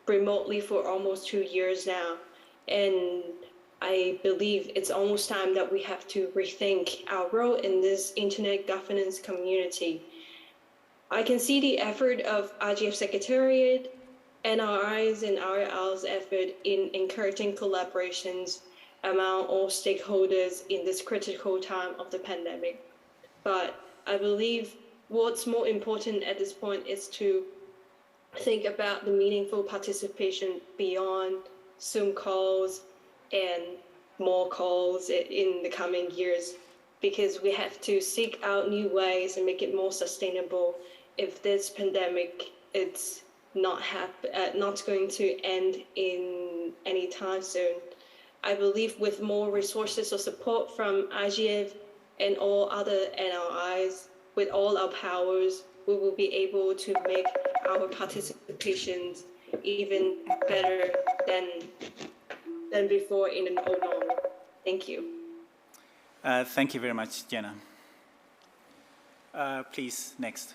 remotely for almost 2 years now. And I believe it's almost time that we have to rethink our role in this internet governance community. I can see the effort of IGF Secretariat, NRI's and RL's effort in encouraging collaborations among all stakeholders in this critical time of the pandemic. But I believe what's more important at this point is to think about the meaningful participation beyond Zoom calls and more calls in the coming years, because we have to seek out new ways and make it more sustainable if this pandemic it's not going to end in any time soon. I believe with more resources or support from IGF and all other NRIs, with all our powers, we will be able to make our participations even better than before in an old normal. Thank you. Thank you very much, Jenna. Please, next.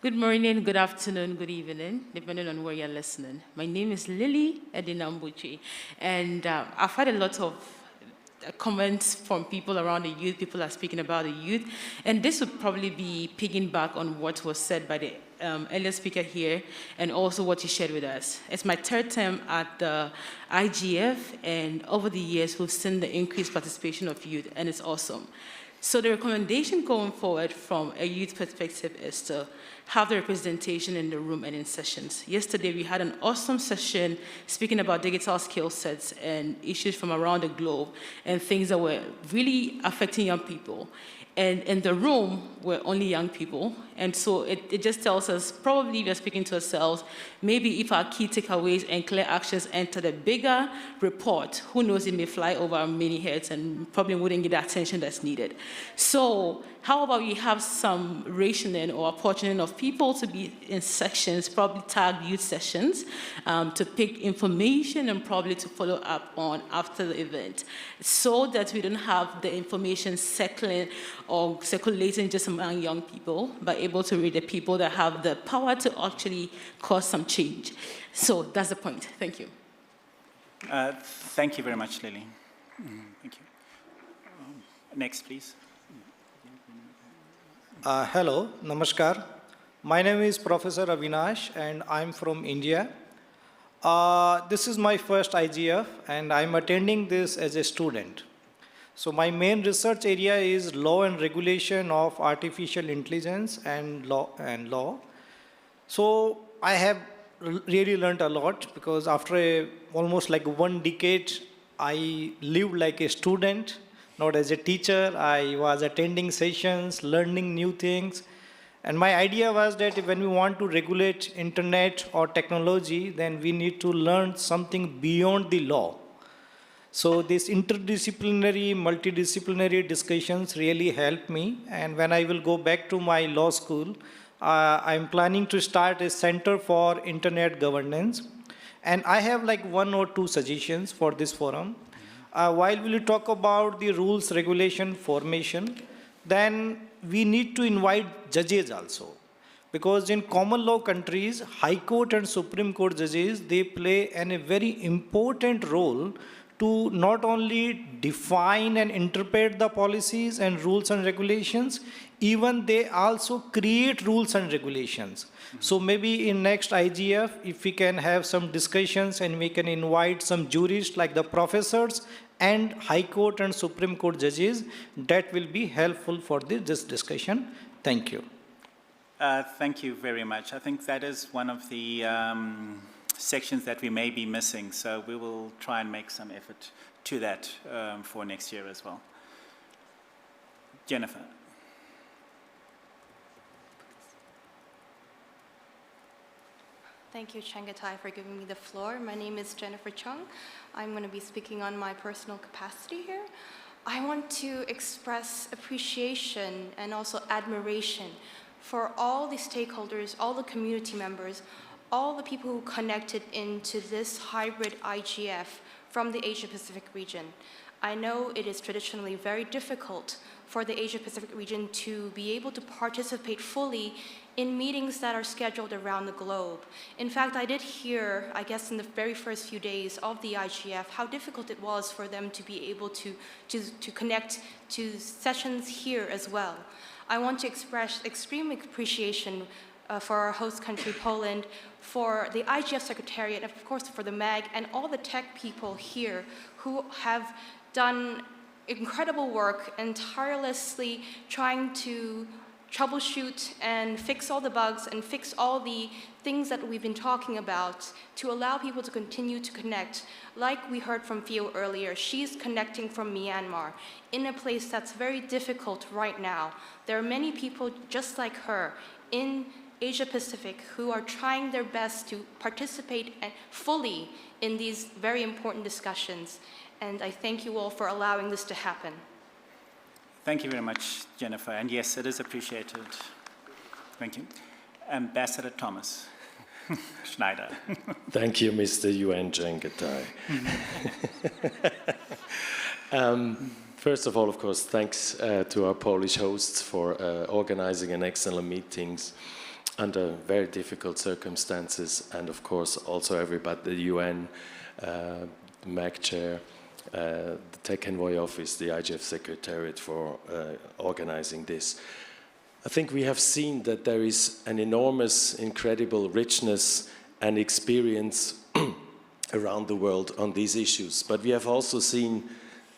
Good morning, good afternoon, good evening, depending on where you're listening. My name is Lily Edinambuchi, and I've had a lot of comments from people around the youth. People are speaking about the youth, and this would probably be picking back on what was said by the earlier speaker here, and also what he shared with us. It's my third term at the IGF, and over the years, we've seen the increased participation of youth, and it's awesome. So the recommendation going forward from a youth perspective is to have the representation in the room and in sessions. Yesterday, we had an awesome session speaking about digital skill sets and issues from around the globe and things that were really affecting young people. And in the room were only young people. And so it just tells us, probably we're speaking to ourselves, maybe if our key takeaways and clear actions enter the bigger report, who knows, it may fly over our many heads and probably wouldn't get the attention that's needed. So how about we have some rationing or apportioning of people to be in sections, probably tagged youth sessions, to pick information and probably to follow up on after the event, so that we don't have the information circling or circulating just among young people, but able to read the people that have the power to actually cause some change. So that's the point. Thank you. Thank you very much, Lily. Thank you. Next, please. Hello, namaskar. My name is Professor Avinash, and I'm from India. This is my first IGF, and I'm attending this as a student. So my main research area is law and regulation of artificial intelligence and law. So I have really learned a lot, because after almost like 1 decade, I lived like a student, not as a teacher. I was attending sessions, learning new things. And my idea was that when we want to regulate internet or technology, then we need to learn something beyond the law. So this interdisciplinary, multidisciplinary discussions really helped me. And when I will go back to my law school, I'm planning to start a center for internet governance. And I have like 1 or 2 suggestions for this forum. While we talk about the rules, regulation, formation, then we need to invite judges also. Because in common law countries, High Court and Supreme Court judges, they play a very important role to not only define and interpret the policies and rules and regulations, even they also create rules and regulations. So maybe in next IGF, if we can have some discussions and we can invite some jurists like the professors and High Court and Supreme Court judges, that will be helpful for this discussion. Thank you. Thank you very much. I think that is one of the sections that we may be missing, so we will try and make some effort to that for next year as well. Jennifer. Thank you, Changatai, for giving me the floor. My name is Jennifer Chung. I'm going to be speaking on my personal capacity here. I want to express appreciation and also admiration for all the stakeholders, all the community members, all the people who connected into this hybrid IGF from the Asia-Pacific region. I know it is traditionally very difficult for the Asia-Pacific region to be able to participate fully in meetings that are scheduled around the globe. In fact, I did hear, I guess in the very first few days of the IGF, how difficult it was for them to be able to connect to sessions here as well. I want to express extreme appreciation for our host country, Poland, for the IGF Secretariat, and of course for the MAG, and all the tech people here who have done incredible work and tirelessly trying to troubleshoot and fix all the bugs and fix all the things that we've been talking about to allow people to continue to connect. Like we heard from Theo earlier, she's connecting from Myanmar in a place that's very difficult right now. There are many people just like her in Asia Pacific who are trying their best to participate fully in these very important discussions. And I thank you all for allowing this to happen. Thank you very much, Jennifer. And yes, it is appreciated. Thank you. Ambassador Thomas Schneider. Thank you, Mr. UN Chengetai. First of all, of course, thanks to our Polish hosts for organizing an excellent meetings under very difficult circumstances, and of course also everybody, the UN, the MAC chair, the Tech Envoy Office, the IGF Secretariat for organizing this. I think we have seen that there is an enormous, incredible richness and experience around the world on these issues, but we have also seen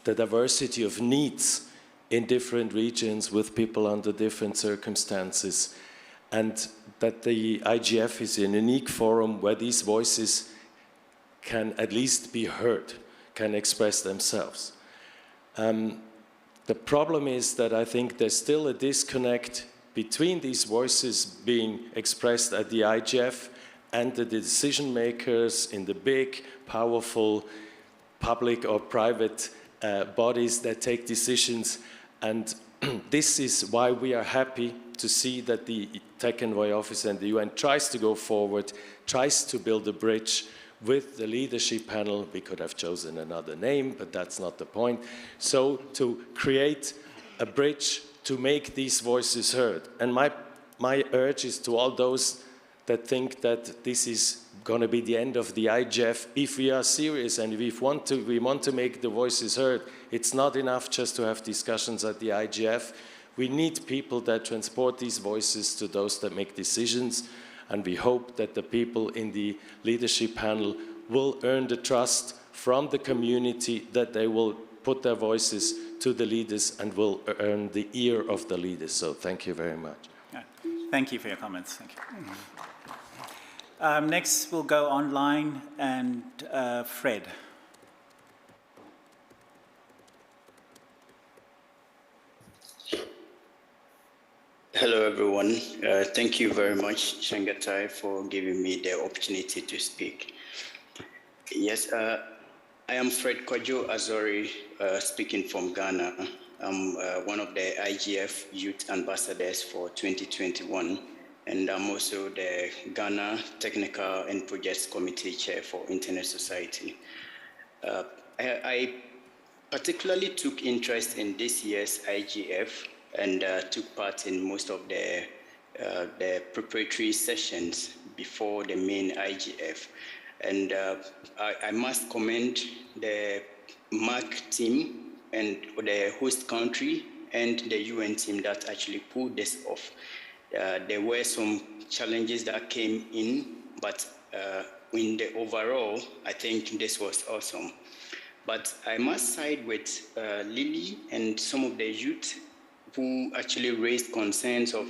the diversity of needs in different regions with people under different circumstances, and that the IGF is a unique forum where these voices can at least be heard, can express themselves. The problem is that I think there's still a disconnect between these voices being expressed at the IGF and the decision makers in the big, powerful public or private bodies that take decisions. And this is why we are happy to see that the Tech Envoy Office and the UN tries to go forward, tries to build a bridge with the leadership panel. We could have chosen another name, but that's not the point. So to create a bridge to make these voices heard. And my urge is to all those that think that this is going to be the end of the IGF. If we are serious and if we want to make the voices heard, it's not enough just to have discussions at the IGF. We need people that transport these voices to those that make decisions, and we hope that the people in the leadership panel will earn the trust from the community, that they will put their voices to the leaders and will earn the ear of the leaders. So thank you very much. Thank you for your comments. Thank you. Next, we'll go online, and Fred. Hello, everyone. Thank you very much, Shangatai, for giving me the opportunity to speak. Yes, I am Fred Kwajo Azori, speaking from Ghana. I'm one of the IGF Youth Ambassadors for 2021, and I'm also the Ghana Technical and Projects Committee Chair for Internet Society. I particularly took interest in this year's IGF and took part in most of the preparatory sessions before the main IGF. And I must commend the MAC team and the host country and the UN team that actually pulled this off. There were some challenges that came in, but in the overall, I think this was awesome. But I must side with Lily and some of the youth who actually raised concerns of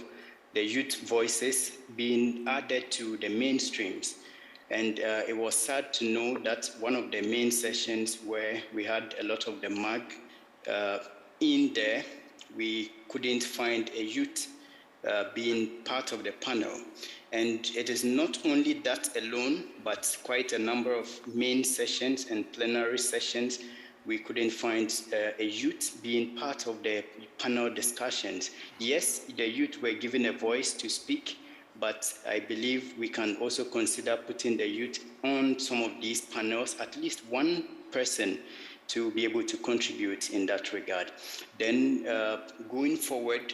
the youth voices being added to the mainstreams. And it was sad to know that one of the main sessions where we had a lot of the MAG in there, we couldn't find a youth being part of the panel. And it is not only that alone, but quite a number of main sessions and plenary sessions we couldn't find a youth being part of the panel discussions. Yes, the youth were given a voice to speak, but I believe we can also consider putting the youth on some of these panels, at least one person to be able to contribute in that regard. Then going forward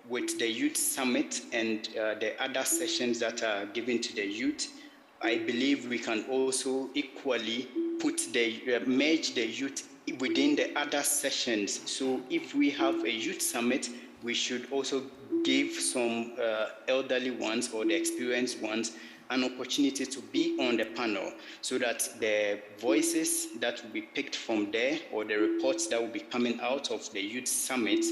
with the Youth Summit and the other sessions that are given to the youth, I believe we can also equally merge the youth within the other sessions. So if we have a Youth Summit, we should also give some elderly ones or the experienced ones an opportunity to be on the panel, so that the voices that will be picked from there or the reports that will be coming out of the Youth Summit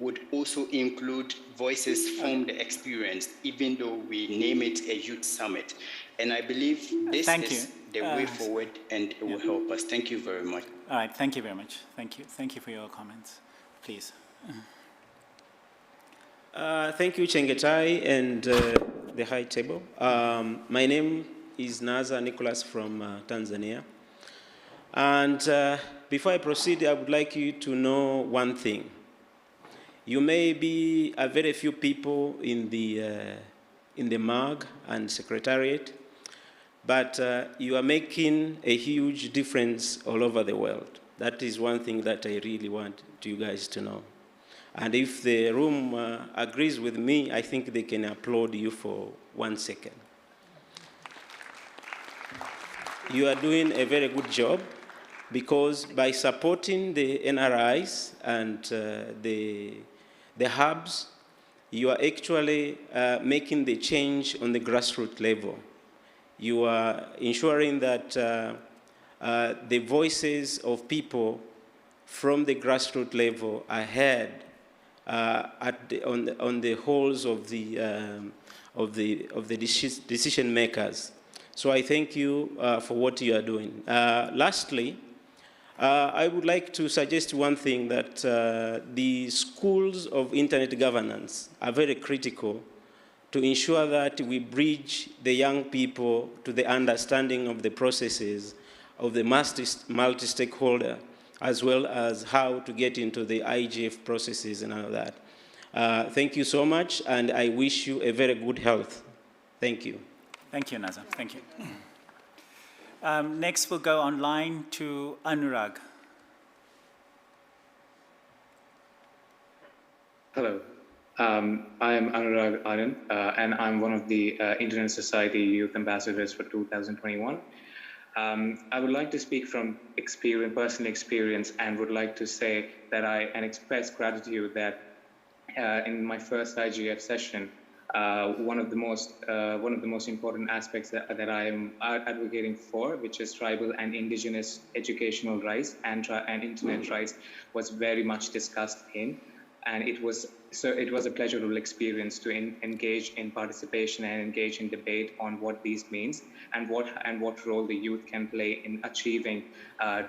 would also include voices from the experienced, even though we name it a Youth Summit. And I believe this is the way forward, and it will help us. Thank you very much. All right, thank you very much. Thank you. Thank you for your comments. Please. Thank you, Chengetai and the High Table. My name is Naza Nicholas from Tanzania. And before I proceed, I would like you to know one thing. You may be a very few people in the MAG and Secretariat, but you are making a huge difference all over the world. That is one thing that I really want you guys to know. And if the room agrees with me, I think they can applaud you for 1 second. You are doing a very good job, because by supporting the NRIs and the hubs, you are actually making the change on the grassroots level. You are ensuring that the voices of people from the grassroots level are heard on the halls of the decision makers. So I thank you for what you are doing. Lastly, I would like to suggest one thing, that the schools of internet governance are very critical to ensure that we bridge the young people to the understanding of the processes of the multi-stakeholder, as well as how to get into the IGF processes and all that. Thank you so much, and I wish you a very good health. Thank you. Thank you, Naza. Thank you. Next, we'll go online to Anurag. Hello. I am Anurag Anand, and I'm one of the Internet Society Youth Ambassadors for 2021. I would like to speak from personal experience, and would like to say that and express gratitude that in my first IGF session, one of the most important aspects that I am advocating for, which is tribal and indigenous educational rights and internet rights, was very much discussed in, and it was a pleasurable experience to engage in participation and engage in debate on what these means and what role the youth can play in achieving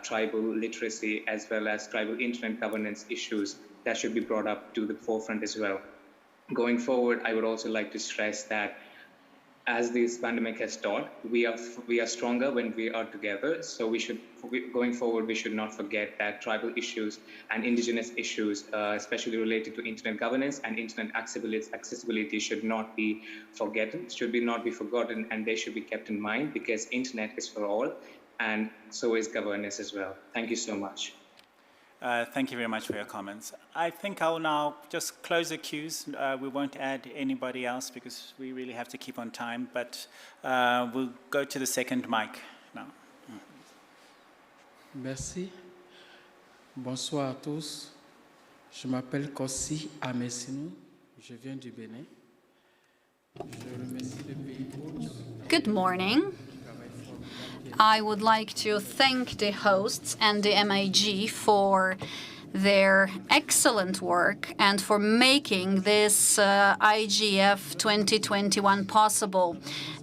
tribal literacy, as well as tribal internet governance issues that should be brought up to the forefront as well. Going forward, I would also like to stress that, as this pandemic has taught, we are stronger when we are together. So going forward, we should not forget that tribal issues and indigenous issues, especially related to internet governance and internet accessibility, should not be forgotten, and they should be kept in mind, because internet is for all, and so is governance as well. Thank you so much. Thank you very much for your comments. I think I'll now just close the queues. We won't add anybody else because we really have to keep on time, but we'll go to the second mic now. Merci. Bonsoir à tous. Je m'appelle Kossi Amesinou. Je viens du Bénin. Je remercie le pays hôte. Good morning. I would like to thank the hosts and the MIG for their excellent work and for making this IGF 2021 possible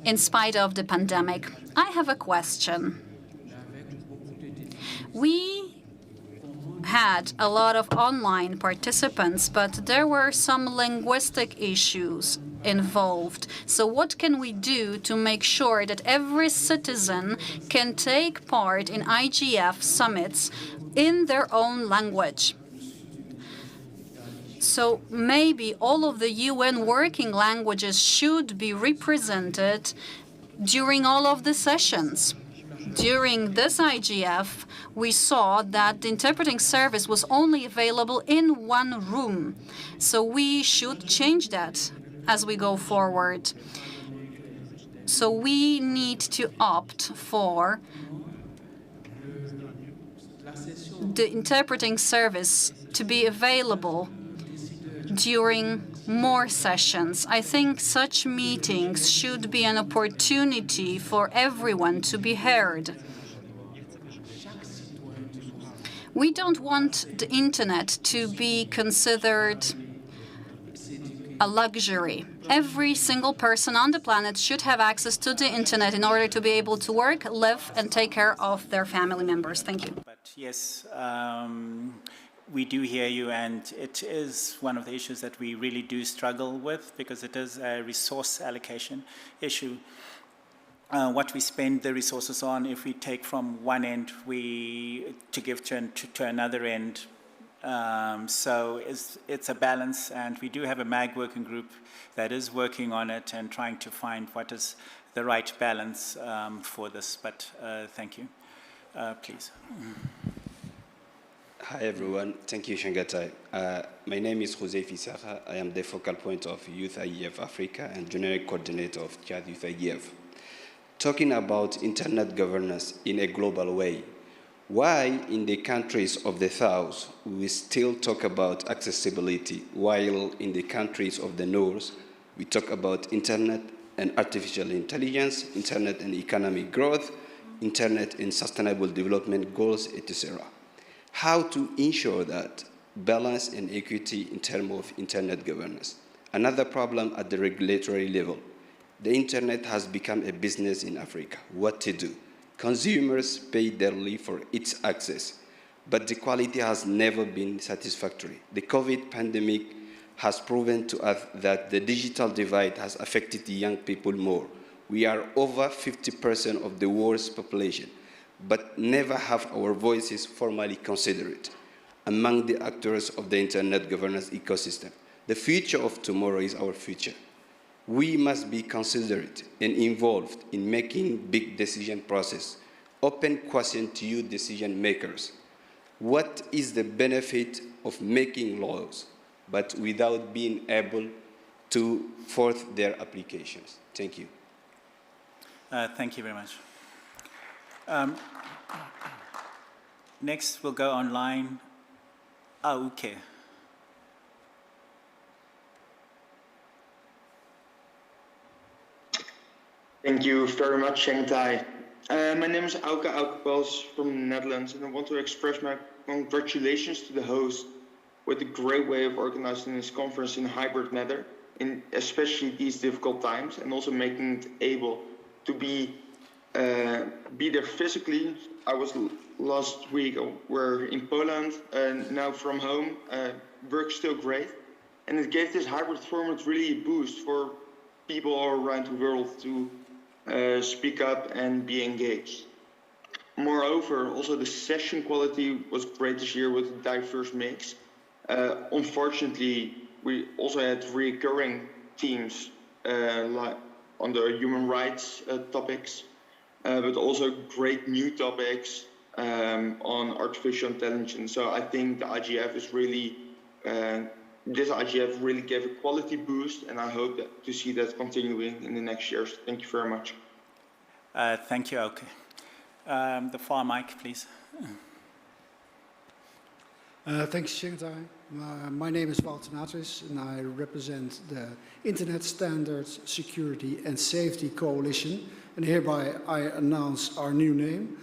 in spite of the pandemic. I have a question. We had a lot of online participants, but there were some linguistic issues involved. So what can we do to make sure that every citizen can take part in IGF summits in their own language? So maybe all of the UN working languages should be represented during all of the sessions. During this IGF, we saw that the interpreting service was only available in one room. So we should change that as we go forward. So we need to opt for the interpreting service to be available during more sessions. I think such meetings should be an opportunity for everyone to be heard. We don't want the internet to be considered a luxury. Every single person on the planet should have access to the internet in order to be able to work, live, and take care of their family members. Thank you. But yes, we do hear you, and it is one of the issues that we really do struggle with because it is a resource allocation issue. What we spend the resources on, if we take from one end to give to another end. So it's a balance, and we do have a MAG working group that is working on it and trying to find what is the right balance for this. But thank you. Please. Hi everyone, thank you Shangatai. My name is Jose Fisara. I am the focal point of Youth IGF Africa and Generic Coordinator of Chad Youth IGF. Talking about internet governance in a global way, why in the countries of the South we still talk about accessibility, while in the countries of the North we talk about internet and artificial intelligence, internet and economic growth, internet and sustainable development goals, etc. How to ensure that balance and equity in terms of internet governance. Another problem at the regulatory level. The internet has become a business in Africa. What to do? Consumers pay dearly for its access, but the quality has never been satisfactory. The COVID pandemic has proven to us that the digital divide has affected the young people more. We are over 50% of the world's population, but never have our voices formally considered among the actors of the internet governance ecosystem. The future of tomorrow is our future. We must be considerate and involved in making big decision process. Open question to you decision makers. What is the benefit of making laws, but without being able to force their applications? Thank you. Thank you very much. Next, we'll go online. Okay. Thank you very much, Shanghai. My name is Auke Pels from the Netherlands, and I want to express my congratulations to the host with a great way of organizing this conference in a hybrid manner, in especially these difficult times, and also making it able to be there physically. I was last week, we're in Poland, and now from home, work's still great. And it gave this hybrid format really a boost for people all around the world to speak up and be engaged. Moreover, also the session quality was great this year with a diverse mix. Unfortunately, we also had recurring themes like on the human rights topics, but also great new topics on artificial intelligence. So I think the IGF is really, this IGF really gave a quality boost, and I hope to see that continuing in the next years. Thank you very much. Thank you, Auke. The far mic, please. Thanks, Shanghai. My name is Walter Natris, and I represent the Internet Standards, Security and Safety Coalition, and hereby I announce our new name.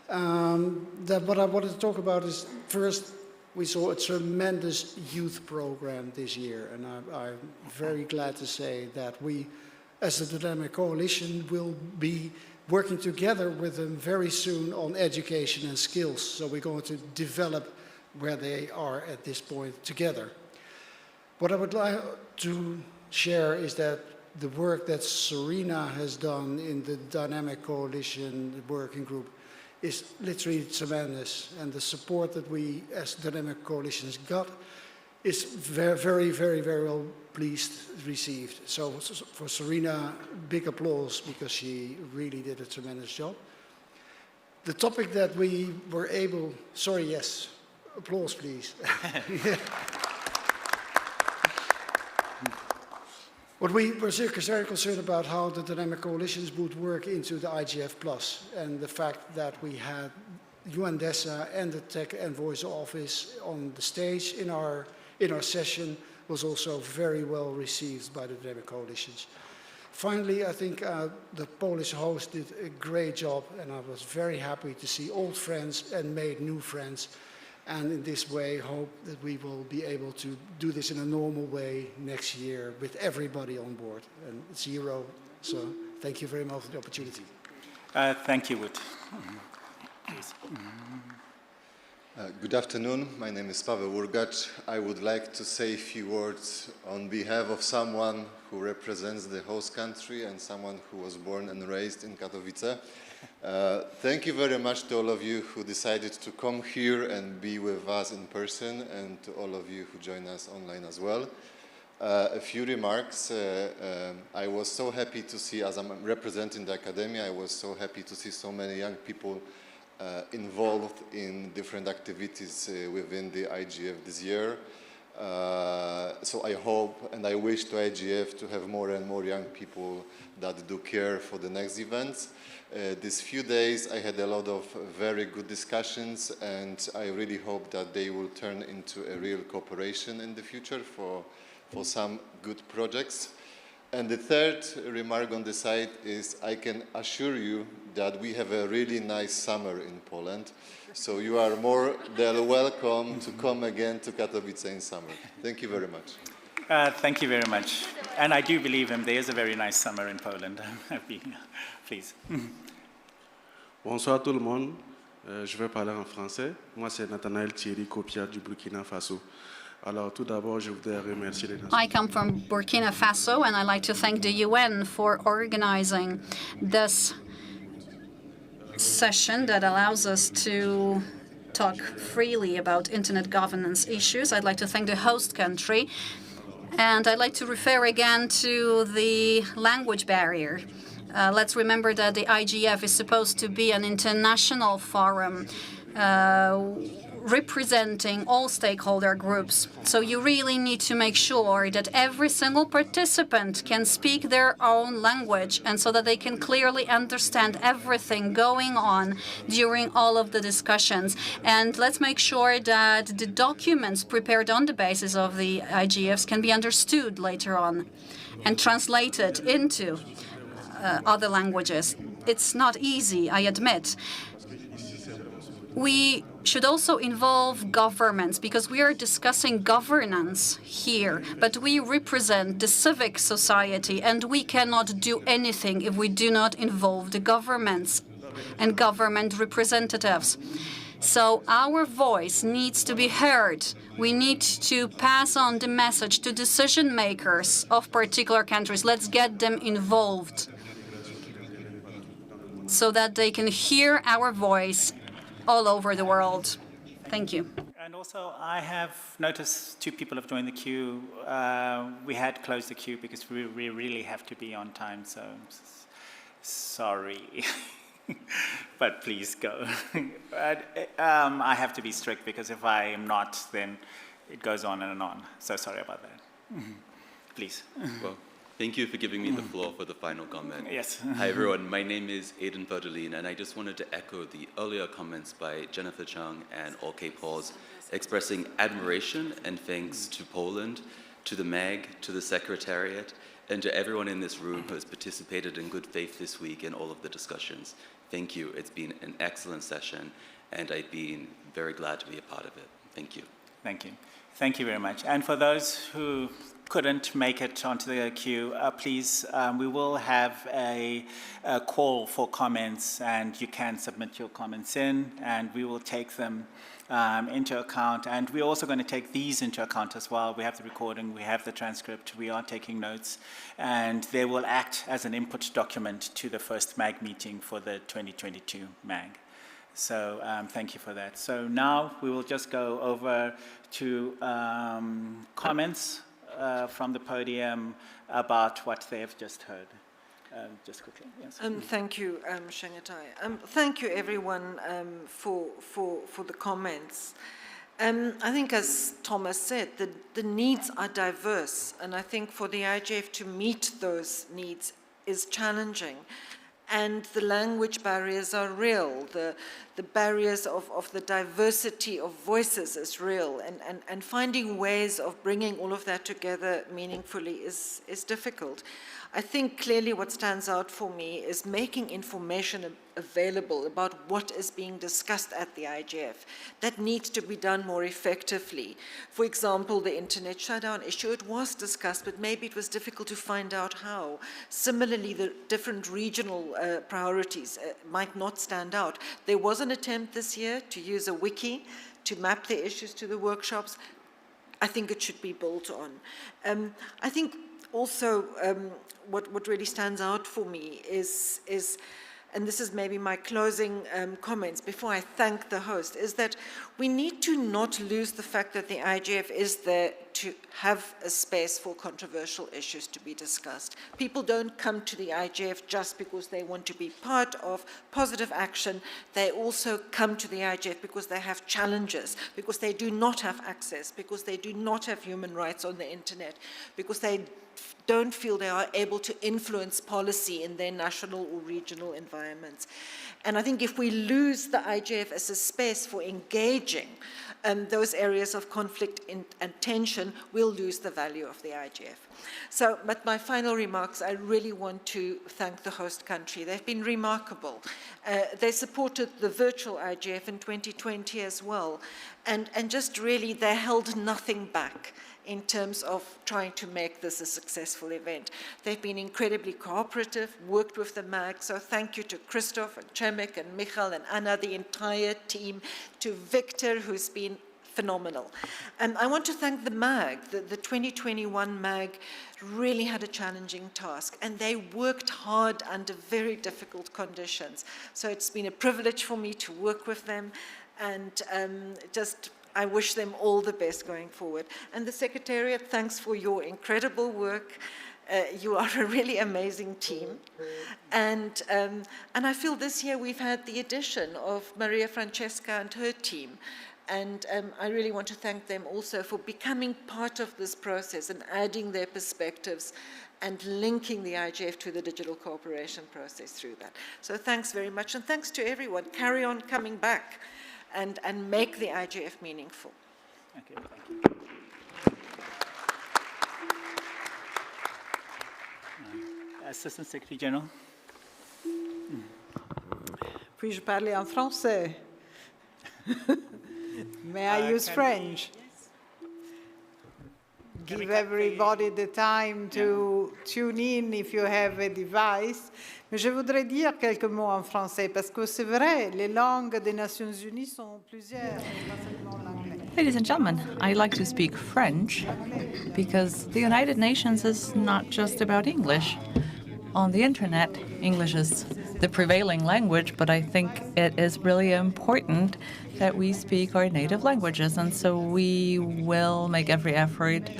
What I wanted to talk about is, first, we saw a tremendous youth program this year, and I'm very glad to say that we, as the Dynamic Coalition, will be working together with them very soon on education and skills. So we're going to develop where they are at this point together. What I would like to share is that the work that Serena has done in the Dynamic Coalition working group is literally tremendous, and the support that we as Dynamic Coalitions got is very well received. So for Serena, big applause, because she really did a tremendous job. The topic that we were able, sorry, yes, applause please. What we were very concerned about how the dynamic coalitions would work into the IGF Plus, and the fact that we had UNDESA and the Tech Envoy's office on the stage in our session was also very well received by the dynamic coalitions. Finally, I think the Polish host did a great job, and I was very happy to see old friends and made new friends. And in this way, hope that we will be able to do this in a normal way next year with everybody on board. And it's Euro, so thank you very much for the opportunity. Thank you, Wood. Good afternoon. My name is Paweł Urgacz. I would like to say a few words on behalf of someone who represents the host country and someone who was born and raised in Katowice. Thank you very much to all of you who decided to come here and be with us in person, and to all of you who join us online as well. A few remarks. I was so happy to see, as I'm representing the academia, I was so happy to see so many young people involved in different activities within the IGF this year. So I hope and I wish to IGF to have more and more young people that do care for the next events. These few days I had a lot of very good discussions, and I really hope that they will turn into a real cooperation in the future for some good projects. And the third remark on the side is I can assure you that we have a really nice summer in Poland. So you are more than welcome to come again to Katowice in summer. Thank you very much. Thank you very much. And I do believe him, there is a very nice summer in Poland. Please. Bonsoir tout le monde. Je vais parler en français. Moi, c'est Nathanaël Thierry Kopia du Burkina Faso. Alors, tout d'abord, je voudrais remercier les I come from Burkina Faso, and I'd like to thank the UN for organizing this session that allows us to talk freely about internet governance issues. I'd like to thank the host country, and I'd like to refer again to the language barrier. Let's remember that the IGF is supposed to be an international forum representing all stakeholder groups. So you really need to make sure that every single participant can speak their own language, and so that they can clearly understand everything going on during all of the discussions. And let's make sure that the documents prepared on the basis of the IGFs can be understood later on and translated into other languages. It's not easy, I admit. We should also involve governments, because we are discussing governance here, but we represent the civic society, and we cannot do anything if we do not involve the governments and government representatives. So our voice needs to be heard. We need to pass on the message to decision makers of particular countries. Let's get them involved so that they can hear our voice all over the world. Thank you. And also, I have noticed 2 people have joined the queue. We had closed the queue because we really have to be on time, so sorry. But please go. I have to be strict, because if I am not, then it goes on and on. So sorry about that. Please. Well, thank you for giving me the floor for the final comment. Yes. Hi, everyone. My name is Aidan Berdelin, and I just wanted to echo the earlier comments by Jennifer Chung and OK Pauls, expressing admiration and thanks to Poland, to the MAG, to the Secretariat, and to everyone in this room who has participated in good faith this week in all of the discussions. Thank you. It's been an excellent session, and I've been very glad to be a part of it. Thank you. Thank you. Thank you very much. And for those who couldn't make it onto the queue, please, we will have a call for comments, and you can submit your comments in, and we will take them into account. And we're also going to take these into account as well. We have the recording, we have the transcript, we are taking notes, and they will act as an input document to the first MAG meeting for the 2022 MAG. So thank you for that. So now we will just go over to comments from the podium about what they have just heard. just quickly. Yes. Thank you, Shangatai. Thank you, everyone, for the comments. I think, as Thomas said, the needs are diverse, and I think for the IGF to meet those needs is challenging. And the language barriers are real. The barriers of the diversity of voices is real. And finding ways of bringing all of that together meaningfully is difficult. I think clearly what stands out for me is making information available about what is being discussed at the IGF. That needs to be done more effectively. For example, the internet shutdown issue, it was discussed, but maybe it was difficult to find out how. Similarly, the different regional priorities might not stand out. There was an attempt this year to use a wiki to map the issues to the workshops. I think it should be built on. I think also what really stands out for me is, and this is maybe my closing comments before I thank the host, is that we need to not lose the fact that the IGF is there to have a space for controversial issues to be discussed. People don't come to the IGF just because they want to be part of positive action. They also come to the IGF because they have challenges, because they do not have access, because they do not have human rights on the internet, because they don't feel they are able to influence policy in their national or regional environments. And I think if we lose the IGF as a space for engaging those areas of conflict and tension, we'll lose the value of the IGF. So, but my final remarks, I really want to thank the host country. They've been remarkable. They supported the virtual IGF in 2020 as well. And just really, they held nothing back in terms of trying to make this a successful event. They've been incredibly cooperative, worked with the MAG, so thank you to Christoph and Cemek and Michal and Anna, the entire team, to Victor, who's been phenomenal. And I want to thank the MAG. The 2021 MAG really had a challenging task, and they worked hard under very difficult conditions. So it's been a privilege for me to work with them, and I wish them all the best going forward. And the Secretariat, thanks for your incredible work. You are a really amazing team. And I feel this year we've had the addition of Maria Francesca and her team. And I really want to thank them also for becoming part of this process and adding their perspectives and linking the IGF to the digital cooperation process through that. So thanks very much, and thanks to everyone. Carry on coming back and make the IGF meaningful. Okay, thank you. Assistant Secretary General. Puis-je parler en français? May I use French? Give everybody the time to tune in if you have a device. Mais je voudrais dire quelques mots en français parce que c'est vrai, les langues des Nations Unies sont plusieurs, pas seulement l'anglais. Ladies and gentlemen, I like to speak French because the United Nations is not just about English. On the internet, English is the prevailing language, but I think it is really important that we speak our native languages, and so we will make every effort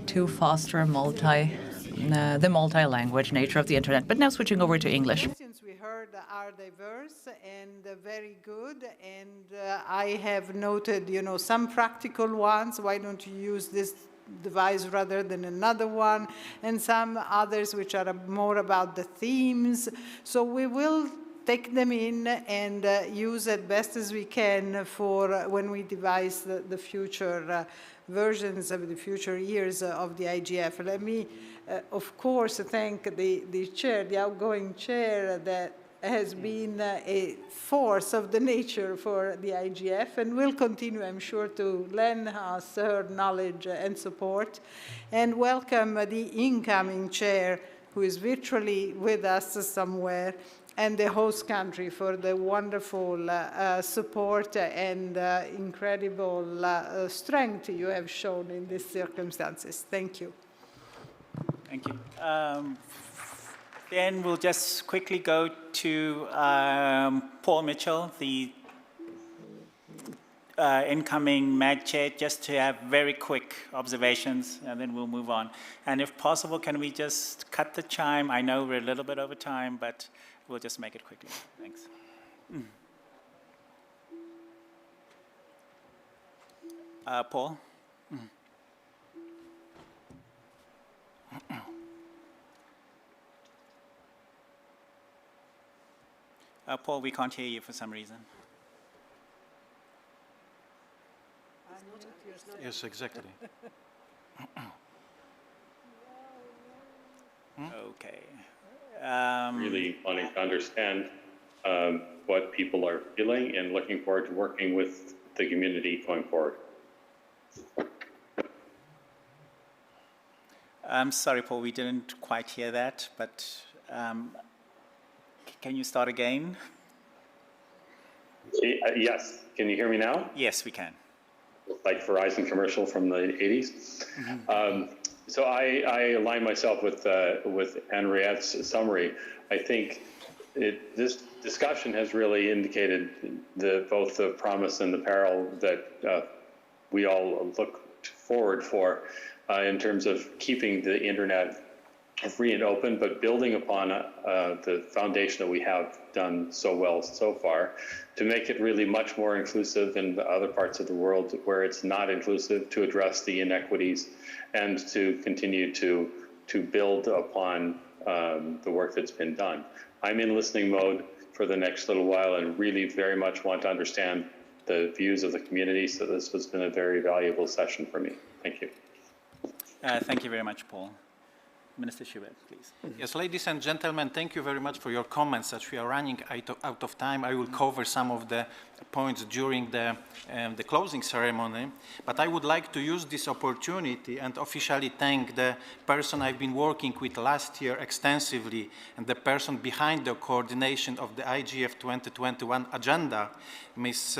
to foster the multi-language nature of the internet. But now switching over to English. Questions we heard are diverse and very good, and I have noted, some practical ones. Why don't you use this device rather than another one, and some others which are more about the themes. So we will take them in and use as best as we can for when we devise the future versions of the future years of the IGF. Let me, of course, thank the chair, the outgoing chair, that has been a force of the nature for the IGF and will continue, I'm sure, to lend us her knowledge and support. And welcome the incoming chair, who is virtually with us somewhere, and the host country for the wonderful support and incredible strength you have shown in these circumstances. Thank you. Thank you. Then we'll just quickly go to Paul Mitchell, the incoming MAG chair just to have very quick observations, and then we'll move on. And if possible, can we just cut the chime? I know we're a little bit over time, but we'll just make it quickly. Thanks. Paul? Paul, we can't hear you for some reason. Yes, exactly. Okay. Really wanting to understand what people are feeling and looking forward to working with the community going forward. I'm sorry, Paul, we didn't quite hear that, but can you start again? Yes, can you hear me now? Yes, we can. Like Verizon commercial from the 80s. So I align myself with Henriette's summary. I think this discussion has really indicated both the promise and the peril that we all look forward for in terms of keeping the internet free and open, but building upon the foundation that we have done so well so far to make it really much more inclusive in the other parts of the world where it's not inclusive, to address the inequities and to continue to build upon the work that's been done. I'm in listening mode for the next little while and really very much want to understand the views of the community, so this has been a very valuable session for me. Thank you. Thank you very much, Paul. Minister Schubert, please. Yes, ladies and gentlemen, thank you very much for your comments. As we are running out of time, I will cover some of the points during the closing ceremony, but I would like to use this opportunity and officially thank the person I've been working with last year extensively and the person behind the coordination of the IGF 2021 agenda, Ms.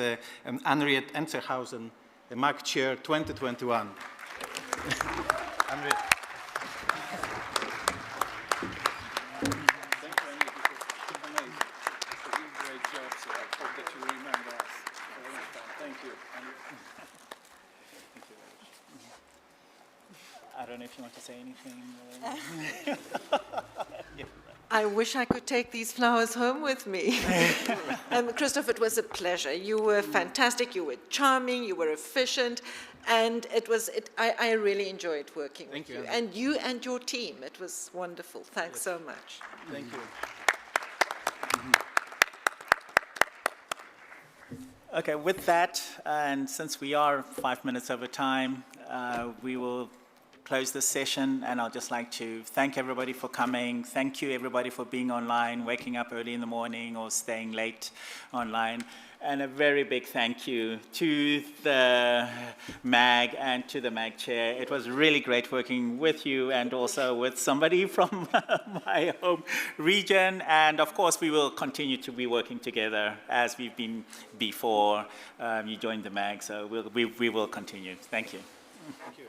Henriette Entzerhausen, the MAG Chair 2021. Henriette. I don't know if you want to say anything. I wish I could take these flowers home with me. Christoph, it was a pleasure. You were fantastic, you were charming, you were efficient, and I really enjoyed working with you. And you and your team, it was wonderful. Thanks so much. Thank you. Okay, with that, and since we are 5 minutes over time, we will close this session, and I'd just like to thank everybody for coming. Thank you, everybody, for being online, waking up early in the morning or staying late online. And a very big thank you to the MAG and to the MAG Chair. It was really great working with you and also with somebody from my home region. And of course, we will continue to be working together as we've been before you joined the MAG. So we will continue. Thank you. Thank you.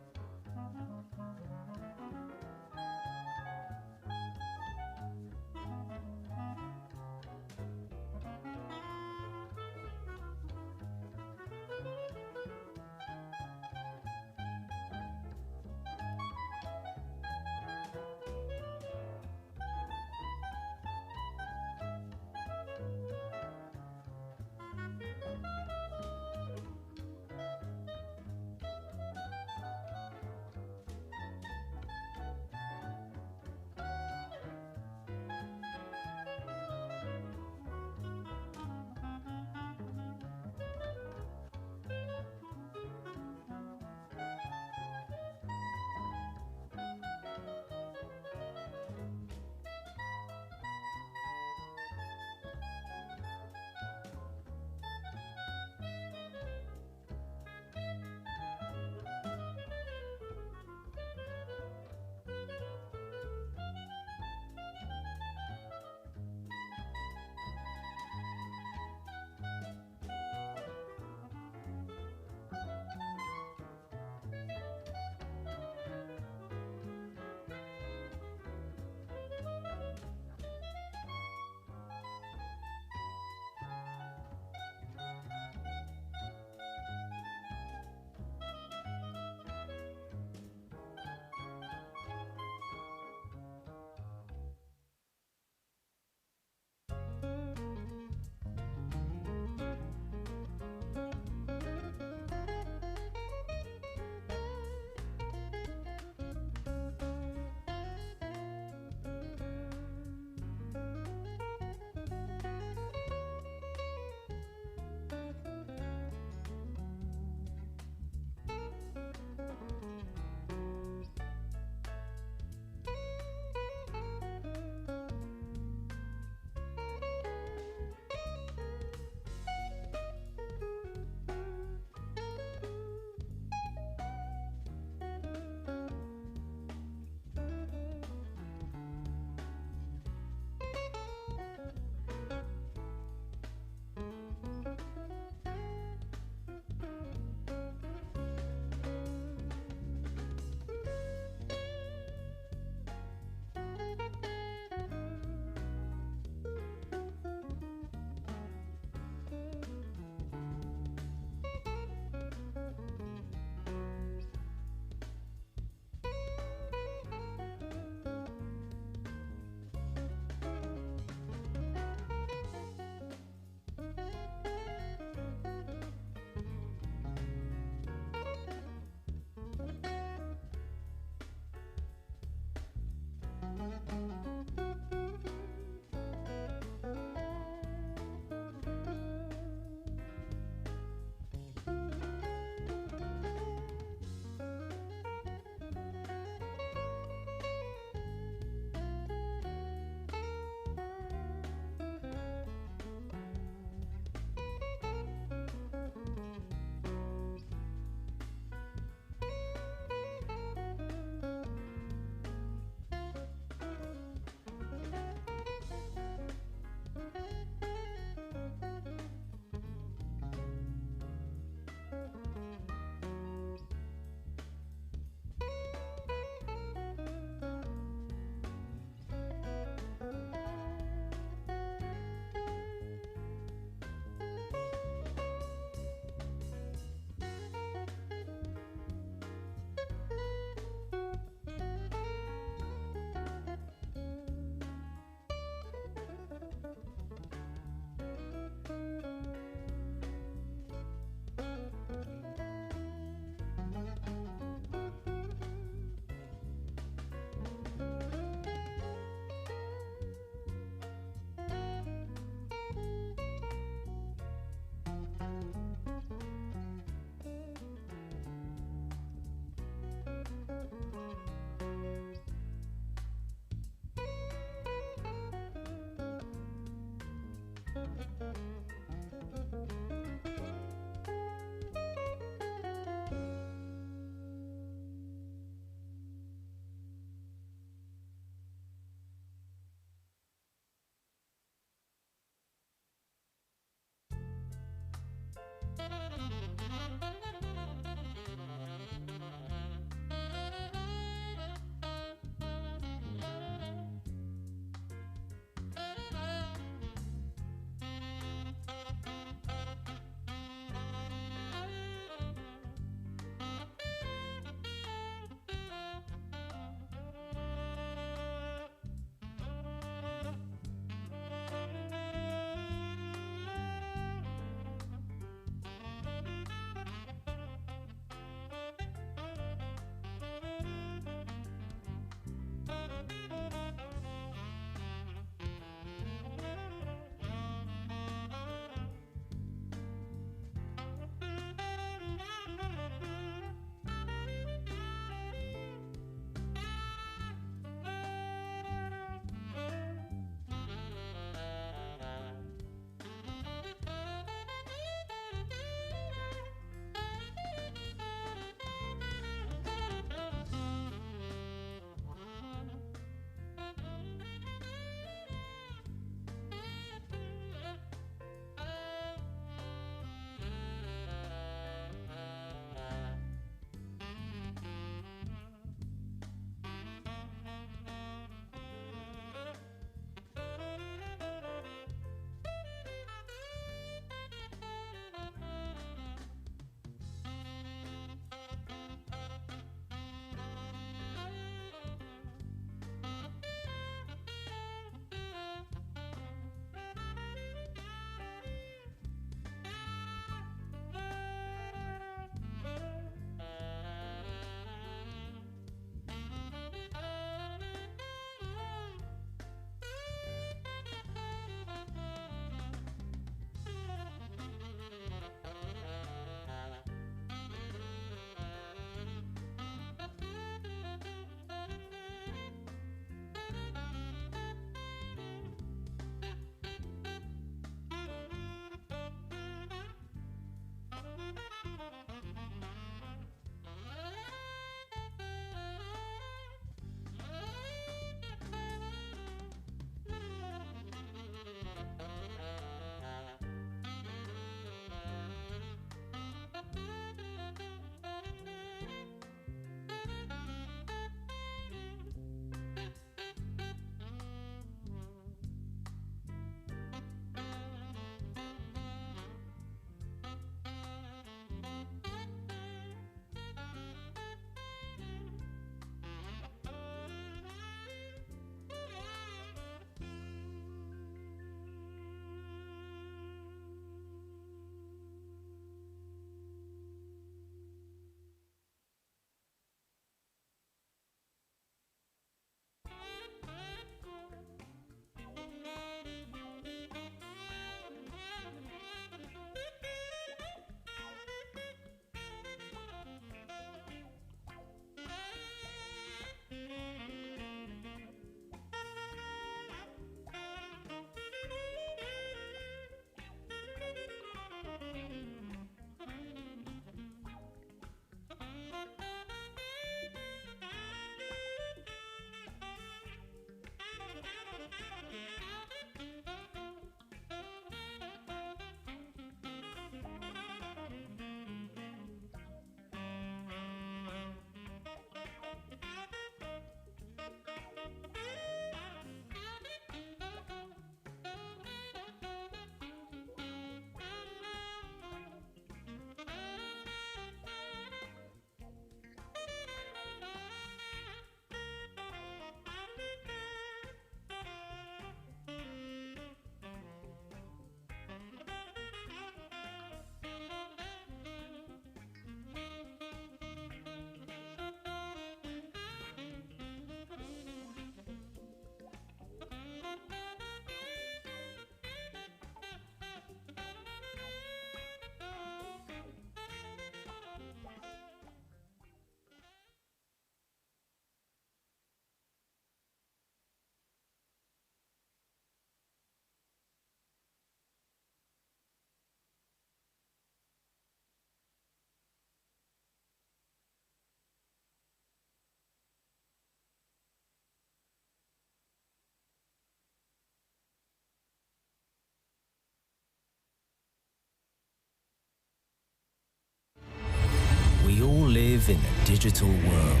live in a digital world.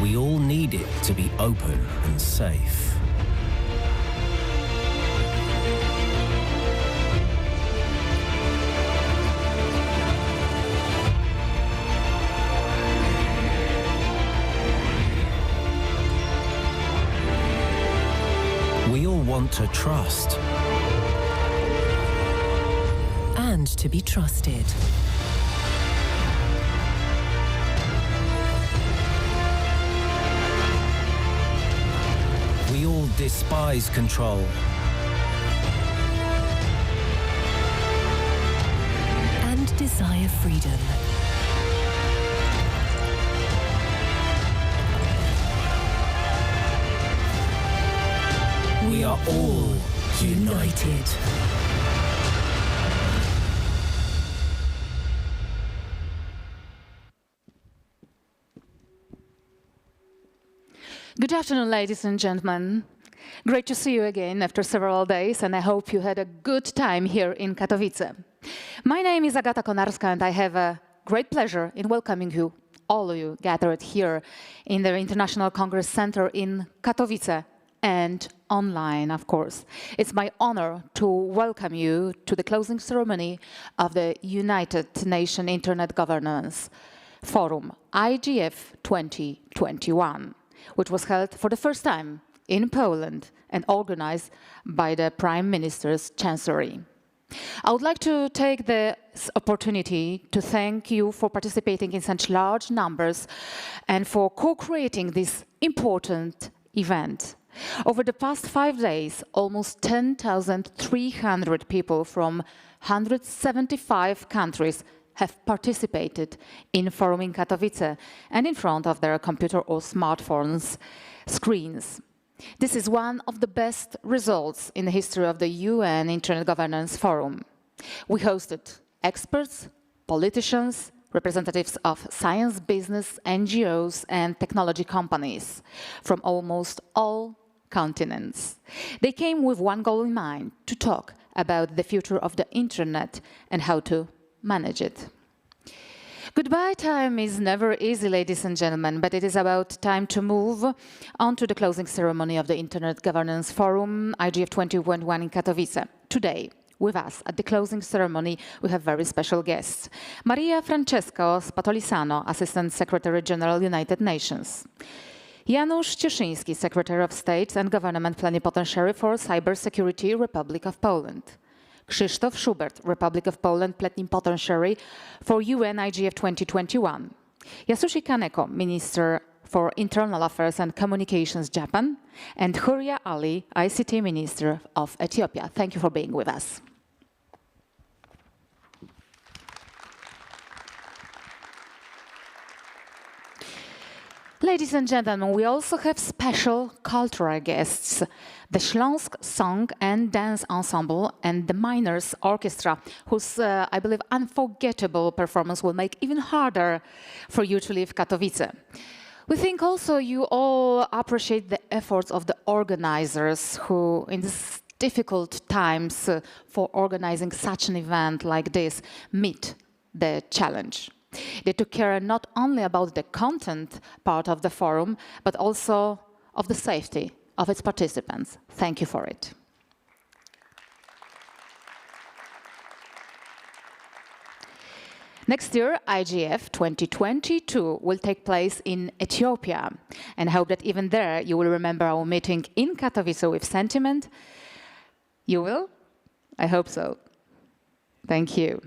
We all need it to be open and safe. We all want to trust. And to be trusted. We all despise control. And desire freedom. We are all united. Good afternoon, ladies and gentlemen. Great to see you again after several days, and I hope you had a good time here in Katowice. My name is Agata Konarska, and I have a great pleasure in welcoming you, all of you gathered here in the International Congress Center in Katowice and online, of course. It's my honor to welcome you to the closing ceremony of the United Nations Internet Governance Forum, IGF 2021. Which was held for the first time in Poland and organized by the Prime Minister's Chancellery. I would like to take this opportunity to thank you for participating in such large numbers and for co-creating this important event. Over the past 5 days, almost 10,300 people from 175 countries have participated in Forum in Katowice and in front of their computer or smartphones screens. This is one of the best results in the history of the UN Internet Governance Forum. We hosted experts, politicians, representatives of science, business, NGOs, and technology companies from almost all continents. They came with one goal in mind: to talk about the future of the Internet and how to manage it. Goodbye time is never easy, ladies and gentlemen, but it is about time to move on to the closing ceremony of the Internet Governance Forum, IGF 2021 in Katowice. Today, with us at the closing ceremony, we have very special guests. Maria Francesca Spatolisano, Assistant Secretary General, United Nations. Janusz Cieszyński, Secretary of State and Government Plenipotentiary for Cybersecurity, Republic of Poland. Krzysztof Schubert, Republic of Poland Plenipotentiary for UN IGF 2021. Yasushi Kaneko, Minister for Internal Affairs and Communications, Japan. And Huria Ali, ICT Minister of Ethiopia. Thank you for being with us. Ladies and gentlemen, we also have special cultural guests. The Śląsk Song and Dance Ensemble and the Miners Orchestra, whose, I believe, unforgettable performance will make even harder for you to leave Katowice. We think also you all appreciate the efforts of the organizers who, in these difficult times for organizing such an event like this, meet the challenge. They took care not only about the content part of the forum, but also of the safety of its participants. Thank you for it. Next year, IGF 2022 will take place in Ethiopia, and I hope that even there you will remember our meeting in Katowice with sentiment. You will? I hope so. Thank you.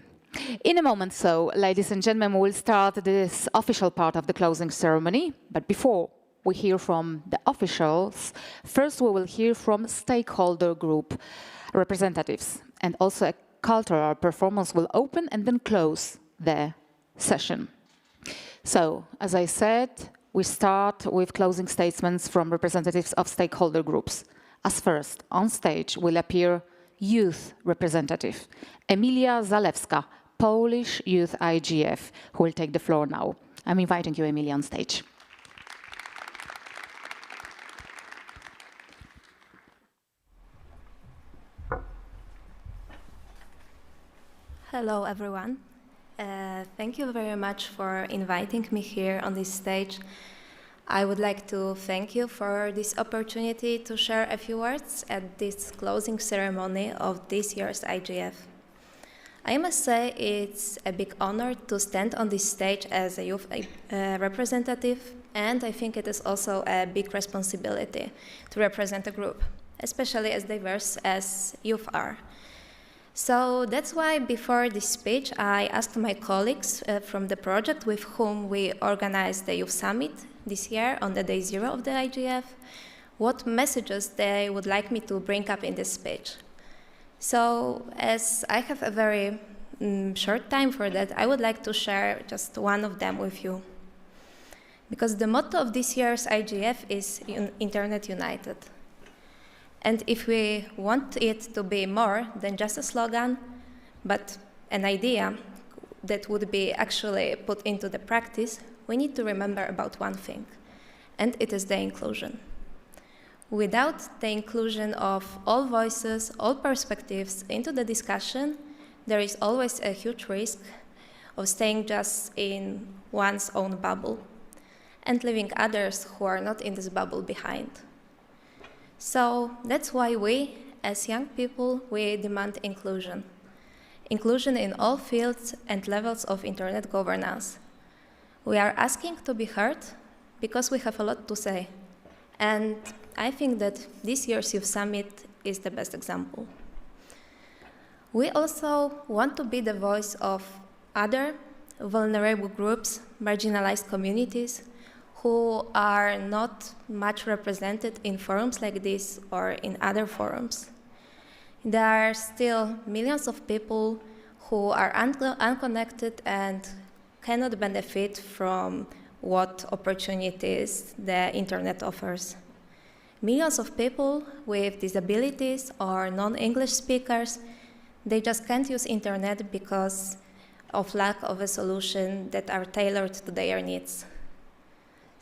In a moment, so, ladies and gentlemen, we'll start this official part of the closing ceremony. But before we hear from the officials, first we will hear from stakeholder group representatives. And also a cultural performance will open and then close the session. So, as I said, we start with closing statements from representatives of stakeholder groups. As first, on stage will appear youth representative, Emilia Zalewska, Polish Youth IGF, who will take the floor now. I'm inviting you, Emilia, on stage. Hello, everyone. Thank you very much for inviting me here on this stage. I would like to thank you for this opportunity to share a few words at this closing ceremony of this year's IGF. I must say it's a big honor to stand on this stage as a youth representative, and I think it is also a big responsibility to represent a group, especially as diverse as youth are. So that's why before this speech, I asked my colleagues from the project with whom we organized the Youth Summit this year on the day 0 of the IGF, what messages they would like me to bring up in this speech. So as I have a very short time for that, I would like to share just one of them with you. Because the motto of this year's IGF is Internet United. And if we want it to be more than just a slogan, but an idea that would be actually put into the practice, we need to remember about one thing, and it is the inclusion. Without the inclusion of all voices, all perspectives into the discussion, there is always a huge risk of staying just in one's own bubble and leaving others who are not in this bubble behind. So that's why we, as young people, we demand inclusion. Inclusion in all fields and levels of internet governance. We are asking to be heard because we have a lot to say. And I think that this year's Youth Summit is the best example. We also want to be the voice of other vulnerable groups, marginalized communities, who are not much represented in forums like this or in other forums. There are still millions of people who are unconnected and cannot benefit from what opportunities the internet offers. Millions of people with disabilities or non-English speakers, they just can't use internet because of lack of a solution that are tailored to their needs.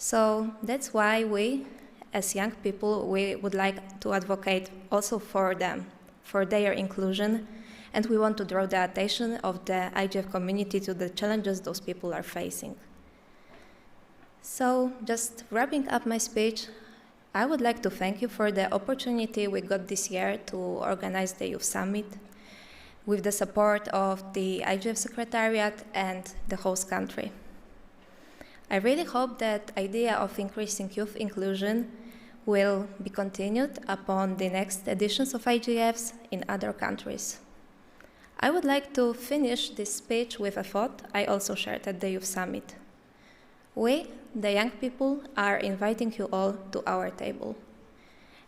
So that's why we, as young people, we would like to advocate also for them, for their inclusion, and we want to draw the attention of the IGF community to the challenges those people are facing. So just wrapping up my speech, I would like to thank you for the opportunity we got this year to organize the Youth Summit with the support of the IGF Secretariat and the host country. I really hope that idea of increasing youth inclusion will be continued upon the next editions of IGFs in other countries. I would like to finish this speech with a thought I also shared at the Youth Summit. We, the young people, are inviting you all to our table.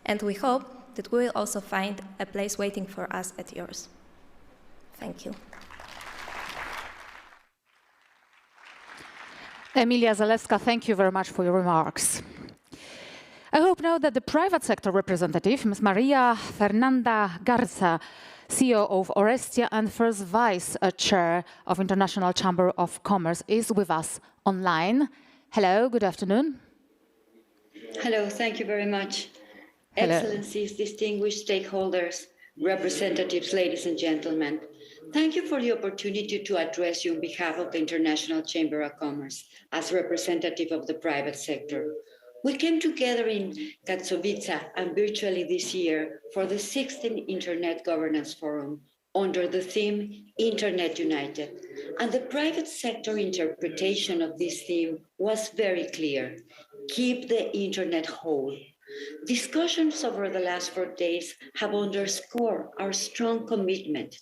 And we hope that we will also find a place waiting for us at yours. Thank you. Emilia Zalewska, thank you very much for your remarks. I hope now that the private sector representative, Ms. Maria Fernanda Garza, CEO of Orestia and first Vice Chair of International Chamber of Commerce, is with us online. Hello, good afternoon. Hello, thank you very much. Hello. Excellencies, distinguished stakeholders, representatives, ladies and gentlemen. Thank you for the opportunity to address you on behalf of the International Chamber of Commerce as representative of the private sector. We came together in Katowice and virtually this year for the 16th Internet Governance Forum under the theme Internet United. And the private sector interpretation of this theme was very clear. Keep the Internet whole. Discussions over the last 4 days have underscored our strong commitment,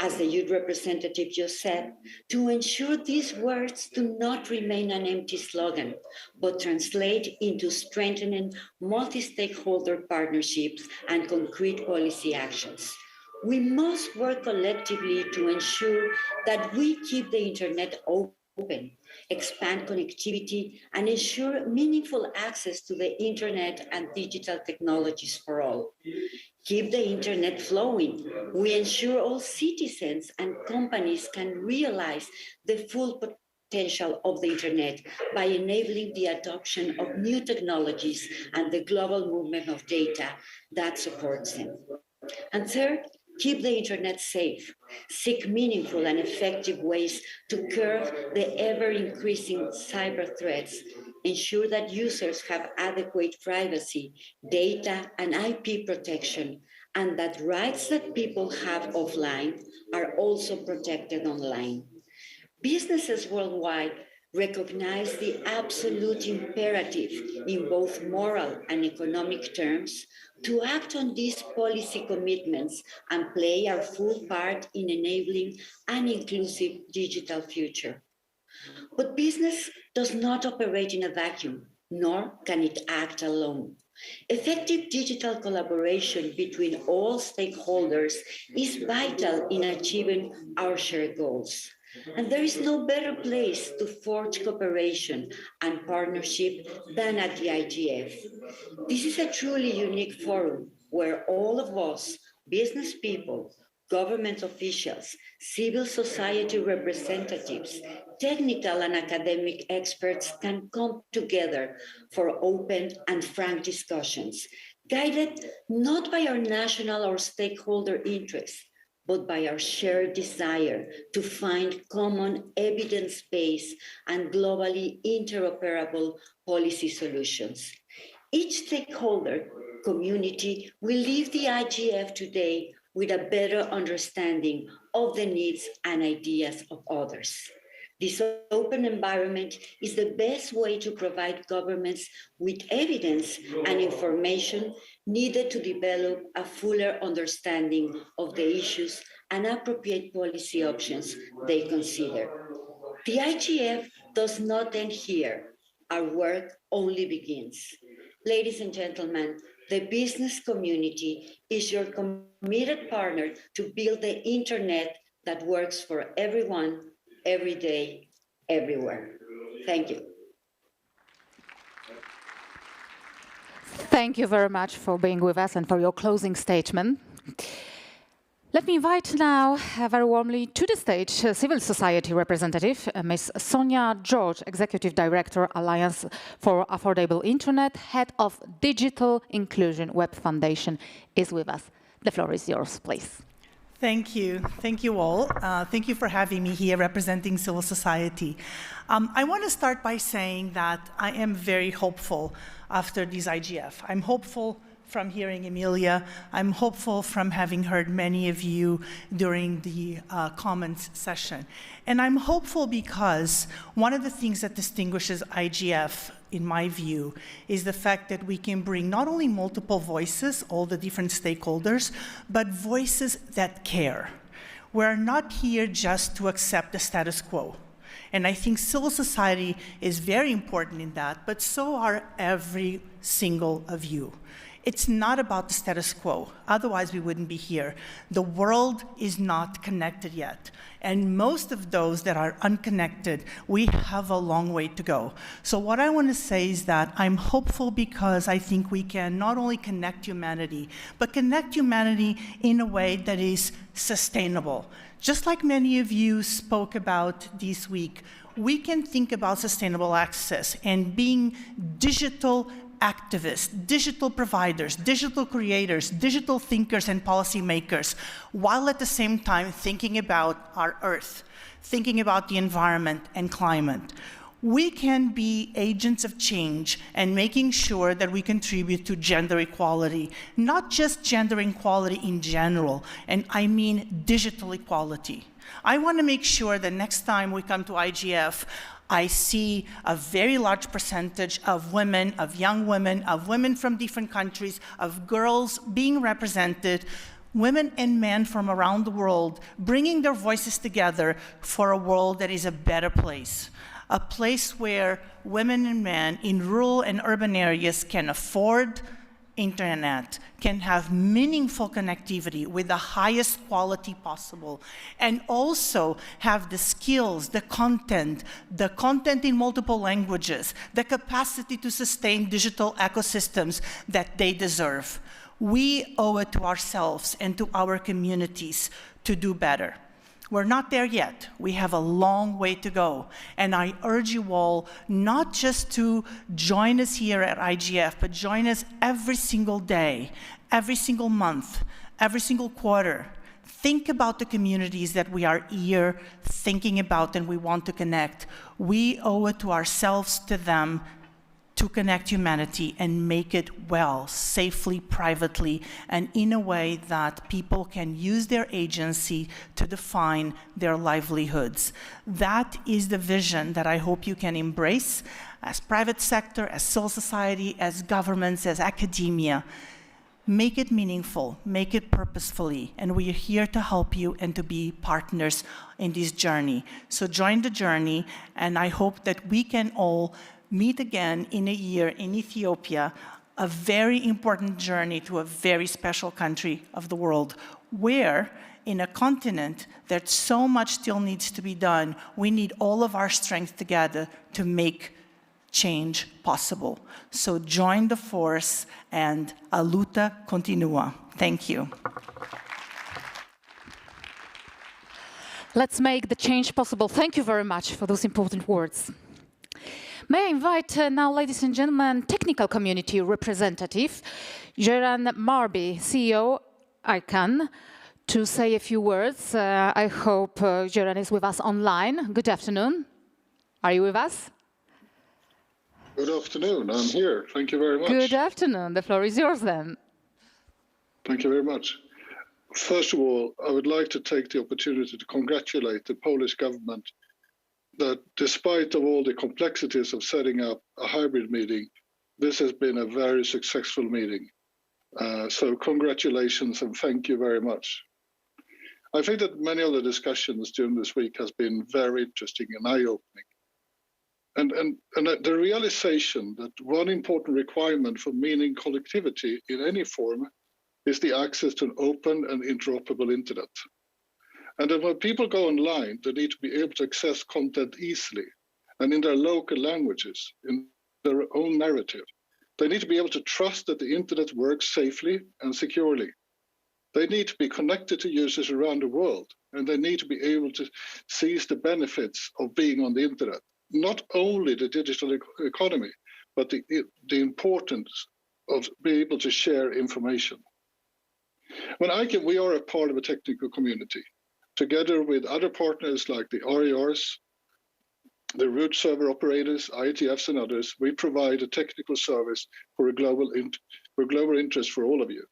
as the youth representative just said, to ensure these words do not remain an empty slogan, but translate into strengthening multi-stakeholder partnerships and concrete policy actions. We must work collectively to ensure that we keep the internet open, expand connectivity, and ensure meaningful access to the internet and digital technologies for all. Keep the internet flowing. We ensure all citizens and companies can realize the full potential of the internet by enabling the adoption of new technologies and the global movement of data that supports them. And third, keep the internet safe, seek meaningful and effective ways to curb the ever-increasing cyber threats, ensure that users have adequate privacy, data, and IP protection, and that rights that people have offline are also protected online. Businesses worldwide recognize the absolute imperative in both moral and economic terms to act on these policy commitments and play our full part in enabling an inclusive digital future. But business does not operate in a vacuum, nor can it act alone. Effective digital collaboration between all stakeholders is vital in achieving our shared goals. And there is no better place to forge cooperation and partnership than at the IGF. This is a truly unique forum where all of us, business people, government officials, civil society representatives, technical and academic experts can come together for open and frank discussions, guided not by our national or stakeholder interests, but by our shared desire to find common evidence-based and globally interoperable policy solutions. Each stakeholder community will leave the IGF today with a better understanding of the needs and ideas of others. This open environment is the best way to provide governments with evidence and information needed to develop a fuller understanding of the issues and appropriate policy options they consider. The IGF does not end here. Our work only begins. Ladies and gentlemen, the business community is your committed partner to build the internet that works for everyone, every day, everywhere. Thank you. Thank you very much for being with us and for your closing statement. Let me invite now very warmly to the stage civil society representative, Ms. Sonia George, Executive Director, Alliance for Affordable Internet, Head of Digital Inclusion Web Foundation, is with us. The floor is yours, please. Thank you. Thank you all. Thank you for having me here representing civil society. I want to start by saying that I am very hopeful after this IGF. I'm hopeful from hearing Emilia. I'm hopeful from having heard many of you during the comments session. And I'm hopeful because one of the things that distinguishes IGF, in my view, is the fact that we can bring not only multiple voices, all the different stakeholders, but voices that care. We're not here just to accept the status quo. And I think civil society is very important in that, but so are every single of you. It's not about the status quo, otherwise we wouldn't be here. The world is not connected yet. And most of those that are unconnected, we have a long way to go. So what I want to say is that I'm hopeful because I think we can not only connect humanity, but connect humanity in a way that is sustainable. Just like many of you spoke about this week, we can think about sustainable access and being digital activists, digital providers, digital creators, digital thinkers and policymakers, while at the same time thinking about our Earth, thinking about the environment and climate. We can be agents of change and making sure that we contribute to gender equality, not just gender equality in general, and I mean digital equality. I want to make sure that next time we come to IGF, I see a very large percentage of women, of young women, of women from different countries, of girls being represented, women and men from around the world, bringing their voices together for a world that is a better place. A place where women and men in rural and urban areas can afford internet, can have meaningful connectivity with the highest quality possible, and also have the skills, the content in multiple languages, the capacity to sustain digital ecosystems that they deserve. We owe it to ourselves and to our communities to do better. We're not there yet. We have a long way to go. And I urge you all not just to join us here at IGF, but join us every single day, every single month, every single quarter, think about the communities that we are here thinking about and we want to connect. We owe it to ourselves, to them, to connect humanity and make it well, safely, privately, and in a way that people can use their agency to define their livelihoods. That is the vision that I hope you can embrace as private sector, as civil society, as governments, as academia. Make it meaningful, make it purposefully, and we are here to help you and to be partners in this journey. So join the journey, and I hope that we can all meet again in a year in Ethiopia, a very important journey to a very special country of the world, where in a continent that so much still needs to be done, we need all of our strength together to make change possible. So join the force and a luta continua. Thank you. Let's make the change possible. Thank you very much for those important words. May I invite now, ladies and gentlemen, technical community representative, Jeran Marby, CEO, ICANN, to say a few words. I hope Jeran is with us online. Good afternoon. Are you with us? Good afternoon. I'm here. Thank you very much. Good afternoon. The floor is yours then. Thank you very much. First of all, I would like to take the opportunity to congratulate the Polish government that despite of all the complexities of setting up a hybrid meeting, this has been a very successful meeting. So congratulations and thank you very much. I think that many of the discussions during this week has been very interesting and eye-opening. And the realization that one important requirement for meaning collectivity in any form is the access to an open and interoperable internet. And that when people go online, they need to be able to access content easily and in their local languages, in their own narrative. They need to be able to trust that the internet works safely and securely. They need to be connected to users around the world, and they need to be able to seize the benefits of being on the internet. Not only the digital economy, but the importance of being able to share information. When ICANN, we are a part of a technical community. Together with other partners like the RERs, the root server operators, IETFs and others, we provide a technical service for a global interest for all of you.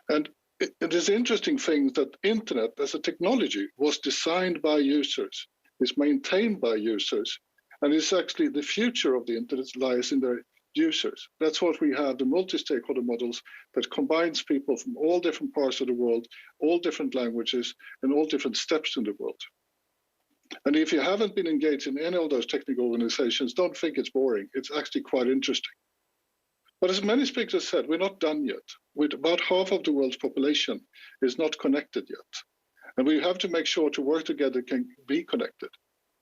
And it is interesting thing that internet as a technology was designed by users, is maintained by users, and it's actually the future of the internet lies in their users. That's what we have, the multi-stakeholder models that combines people from all different parts of the world, all different languages, and all different steps in the world. And if you haven't been engaged in any of those technical organizations, don't think it's boring. It's actually quite interesting. But as many speakers said, we're not done yet. With about half of the world's population is not connected yet. And we have to make sure to work together can be connected.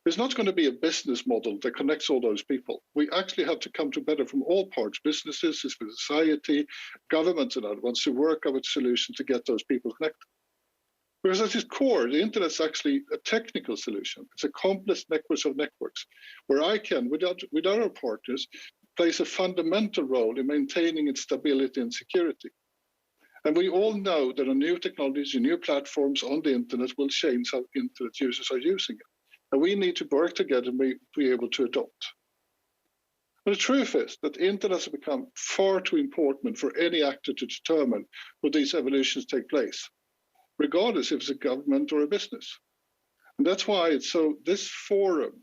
It's not going to be a business model that connects all those people. We actually have to come together from all parts, businesses, civil society, governments and other ones to work out a solution to get those people connected. Because at its core, the internet is actually a technical solution. It's a complex network of networks where ICANN, with our partners, plays a fundamental role in maintaining its stability and security. And we all know that new technologies and new platforms on the internet will change how internet users are using it. And we need to work together and be able to adopt. But the truth is that the internet has become far too important for any actor to determine where these evolutions take place, regardless if it's a government or a business. And that's why it's this forum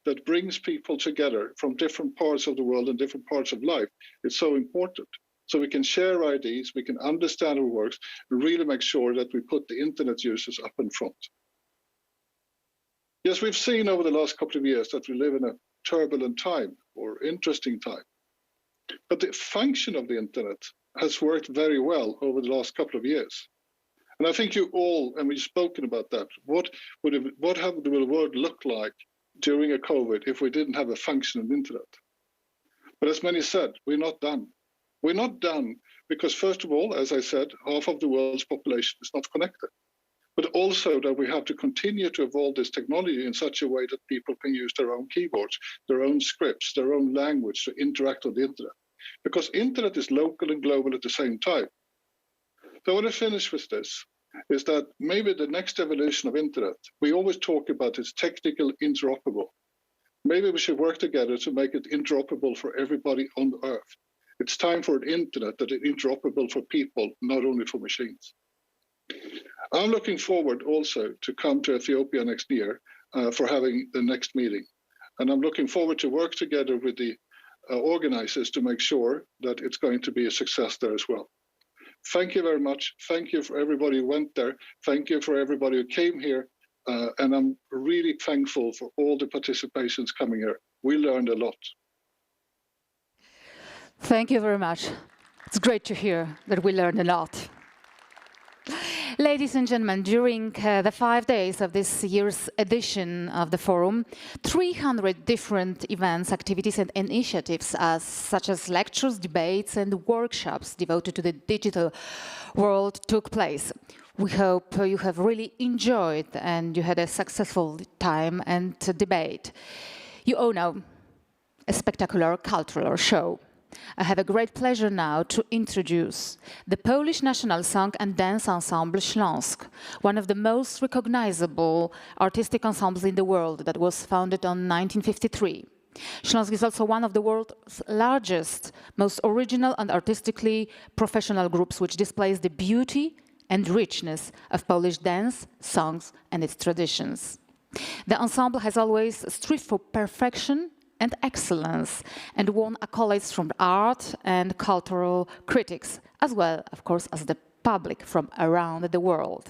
that brings people together from different parts of the world and different parts of life is so important. So we can share ideas, we can understand how it works, and really make sure that we put the internet users up in front. Yes, we've seen over the last couple of years that we live in a turbulent time or interesting time. But the function of the internet has worked very well over the last couple of years. And I think you all, and we've spoken about that, what would the world look like during a COVID if we didn't have a functioning internet? But as many said, we're not done. We're not done because, first of all, as I said, half of the world's population is not connected. But also that we have to continue to evolve this technology in such a way that people can use their own keyboards, their own scripts, their own language to interact on the internet. Because internet is local and global at the same time. So I want to finish with this. is that maybe the next evolution of internet, we always talk about it's technical interoperable. Maybe we should work together to make it interoperable for everybody on the earth. It's time for an internet that is interoperable for people, not only for machines. I'm looking forward also to come to Ethiopia next year for having the next meeting. And I'm looking forward to work together with the organizers to make sure that it's going to be a success there as well. Thank you very much. Thank you for everybody who went there. Thank you for everybody who came here. And I'm really thankful for all the participations coming here. We learned a lot. Thank you very much. It's great to hear that we learned a lot. Ladies and gentlemen, during the 5 days of this year's edition of the forum, 300 different events, activities and initiatives such as lectures, debates and workshops devoted to the digital world took place. We hope you have really enjoyed and you had a successful time and debate. You all know a spectacular cultural show. I have a great pleasure now to introduce the Polish National Song and Dance Ensemble Śląsk, one of the most recognizable artistic ensembles in the world that was founded in 1953. Śląsk is also one of the world's largest, most original and artistically professional groups which displays the beauty and richness of Polish dance, songs and its traditions. The ensemble has always striven for perfection and excellence, and won accolades from art and cultural critics, as well, of course, as the public from around the world.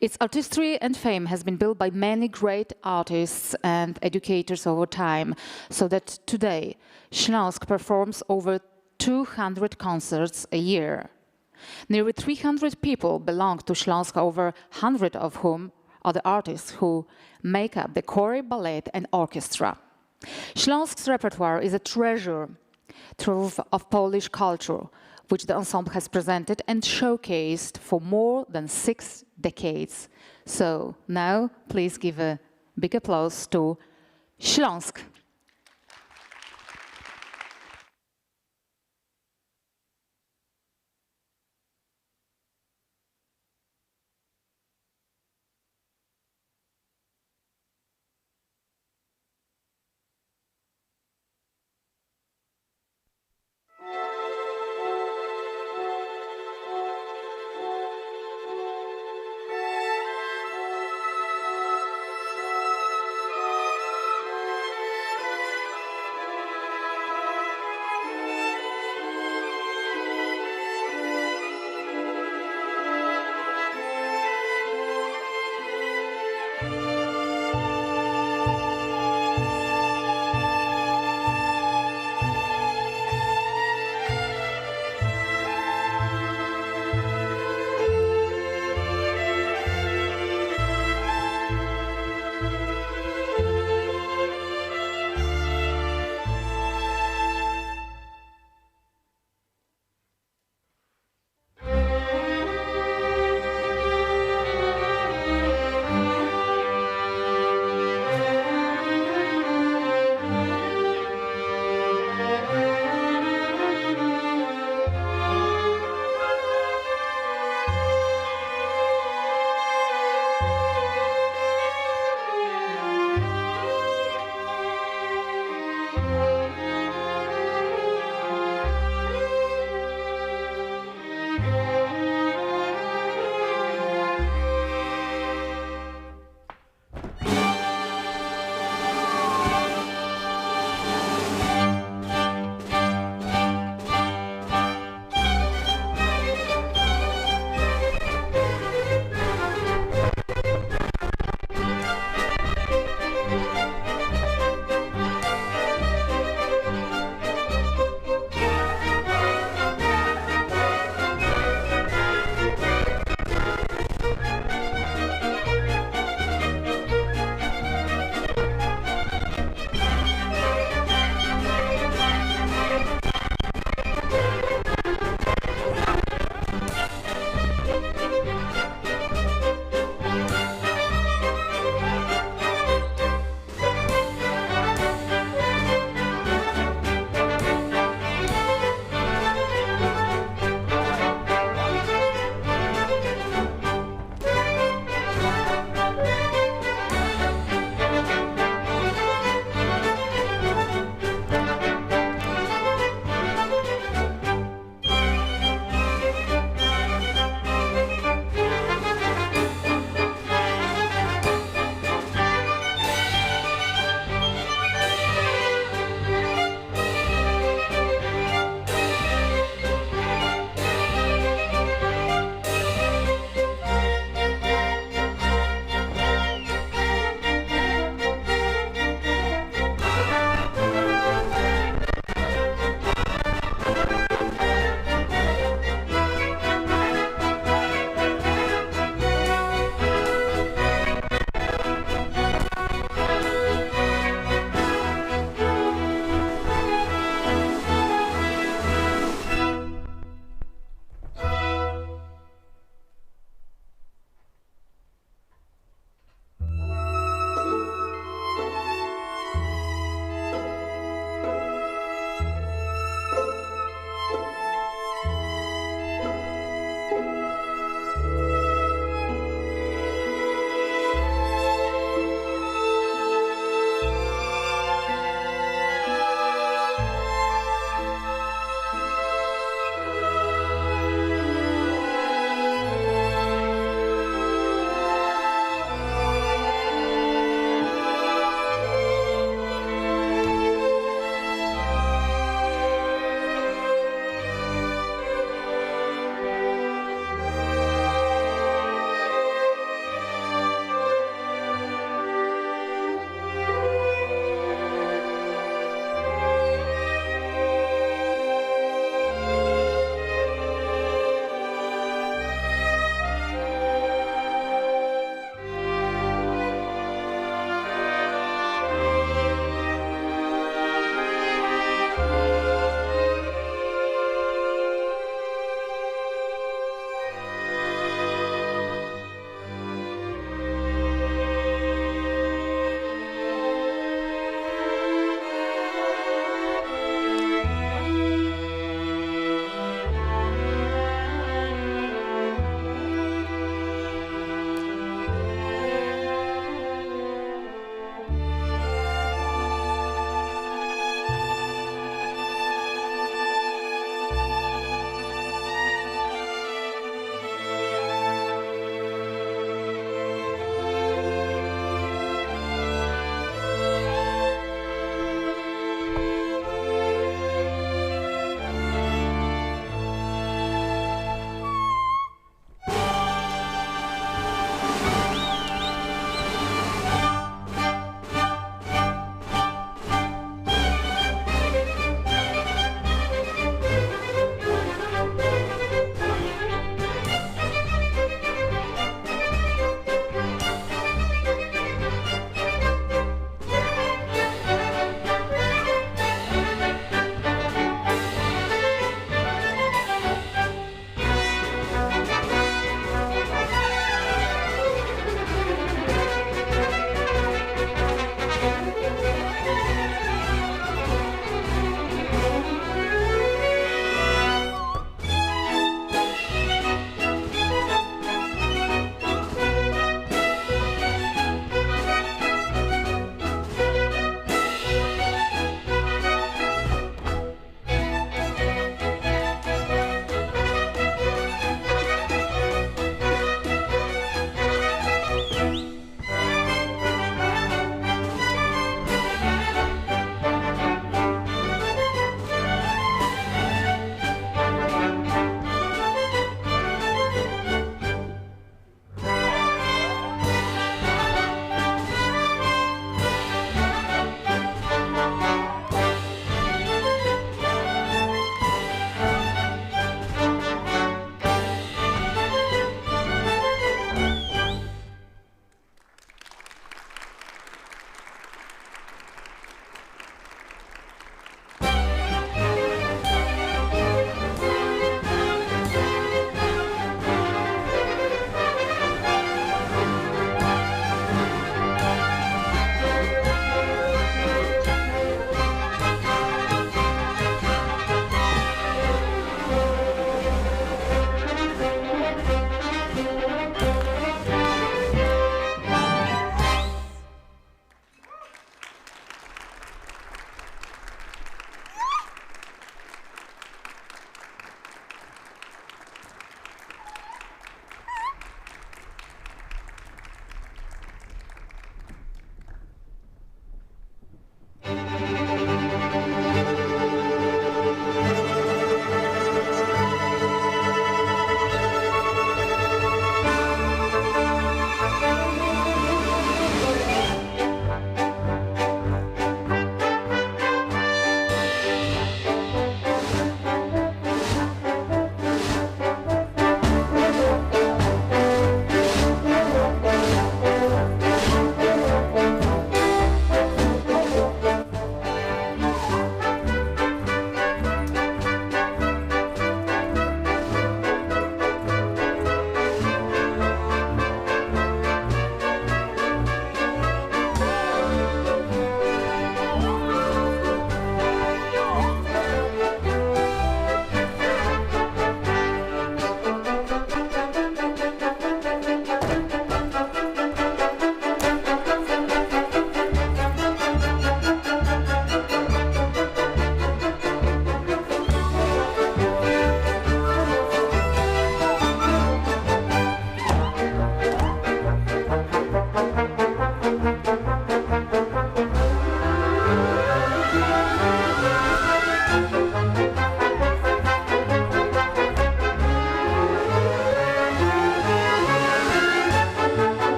Its artistry and fame has been built by many great artists and educators over time, so that today Śląsk performs over 200 concerts a year. Nearly 300 people belong to Śląsk, over 100 of whom are the artists who make up the choir, ballet and orchestra. Śląsk's repertoire is a treasure trove of Polish culture, which the ensemble has presented and showcased for more than 6 decades. So now, please give a big applause to Śląsk.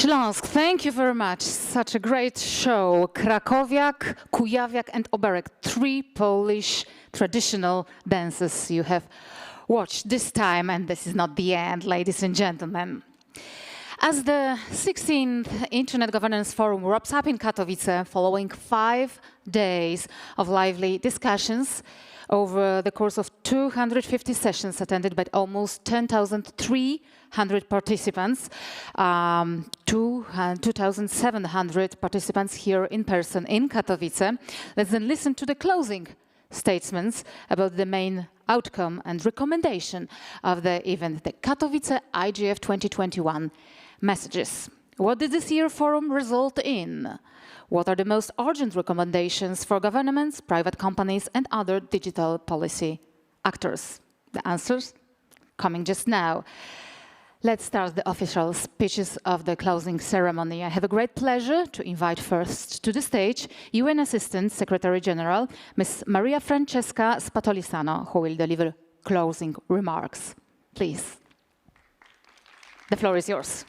Śląsk, thank you very much. Such a great show. Krakowiak, Kujawiak and Oberek, 3 Polish traditional dances you have watched this time, and this is not the end, ladies and gentlemen. As the 16th Internet Governance Forum wraps up in Katowice, following 5 days of lively discussions over the course of 250 sessions attended by almost 10,300 participants, 2,700 participants here in person in Katowice. Let's then listen to the closing statements about the main outcome and recommendation of the event, the Katowice IGF 2021 messages. What did this year forum result in? What are the most urgent recommendations for governments, private companies, and other digital policy actors? The answers coming just now. Let's start the official speeches of the closing ceremony. I have a great pleasure to invite first to the stage UN Assistant Secretary General, Ms. Maria Francesca Spatolisano, who will deliver closing remarks. Please. The floor is yours.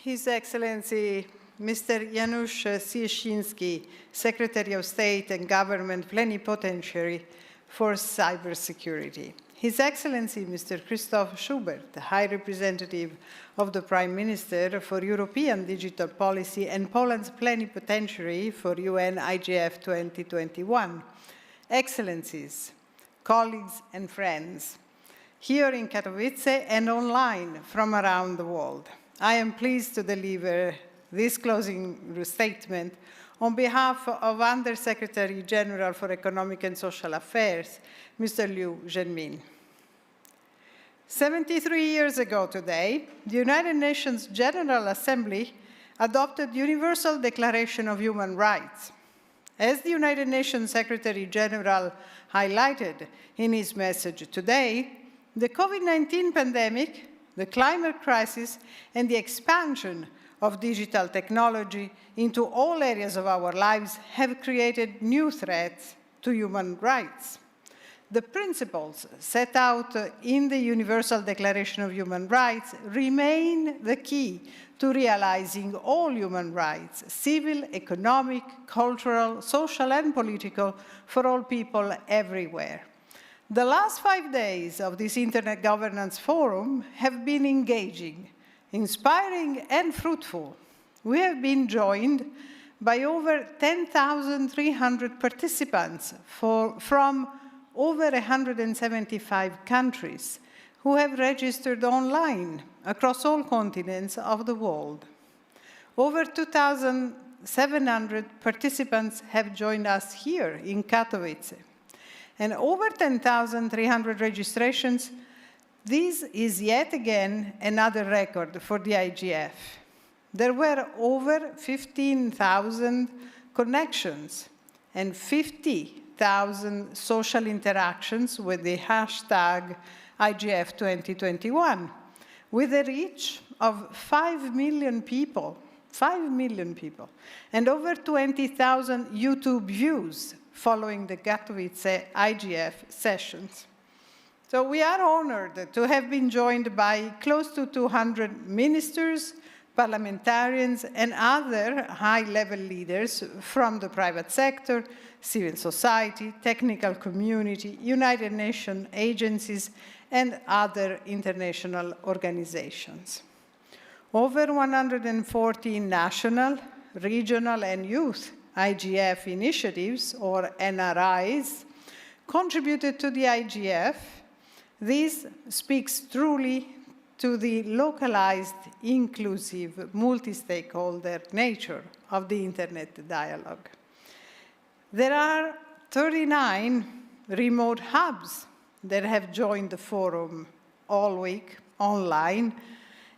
His Excellency Mr. Janusz Cieszyński, Secretary of State and Government Plenipotentiary for Cybersecurity. His Excellency Mr. Christoph Schubert, the High Representative of the Prime Minister for European Digital Policy and Poland's Plenipotentiary for UN IGF 2021. Excellencies, colleagues and friends, here in Katowice and online from around the world. I am pleased to deliver this closing statement on behalf of Undersecretary General for Economic and Social Affairs, Mr. Liu Zhenmin. 73 years ago today, the United Nations General Assembly adopted the Universal Declaration of Human Rights. As the United Nations Secretary General highlighted in his message today, the COVID-19 pandemic, the climate crisis, and the expansion of digital technology into all areas of our lives have created new threats to human rights. The principles set out in the Universal Declaration of Human Rights remain the key to realizing all human rights, civil, economic, cultural, social, and political, for all people everywhere. The last 5 days of this Internet Governance Forum have been engaging, inspiring, and fruitful. We have been joined by over 10,300 participants from over 175 countries who have registered online across all continents of the world. Over 2,700 participants have joined us here in Katowice. And over 10,300 registrations, this is yet again another record for the IGF. There were over 15,000 connections and 50,000 social interactions with the hashtag IGF 2021, with a reach of 5 million people, and over 20,000 YouTube views following the Katowice IGF sessions. So we are honored to have been joined by close to 200 ministers, parliamentarians, and other high-level leaders from the private sector, civil society, technical community, United Nations agencies, and other international organizations. Over 140 national, regional, and youth IGF initiatives, or NRIs, contributed to the IGF. This speaks truly to the localized, inclusive, multi-stakeholder nature of the Internet dialogue. There are 39 remote hubs that have joined the forum all week online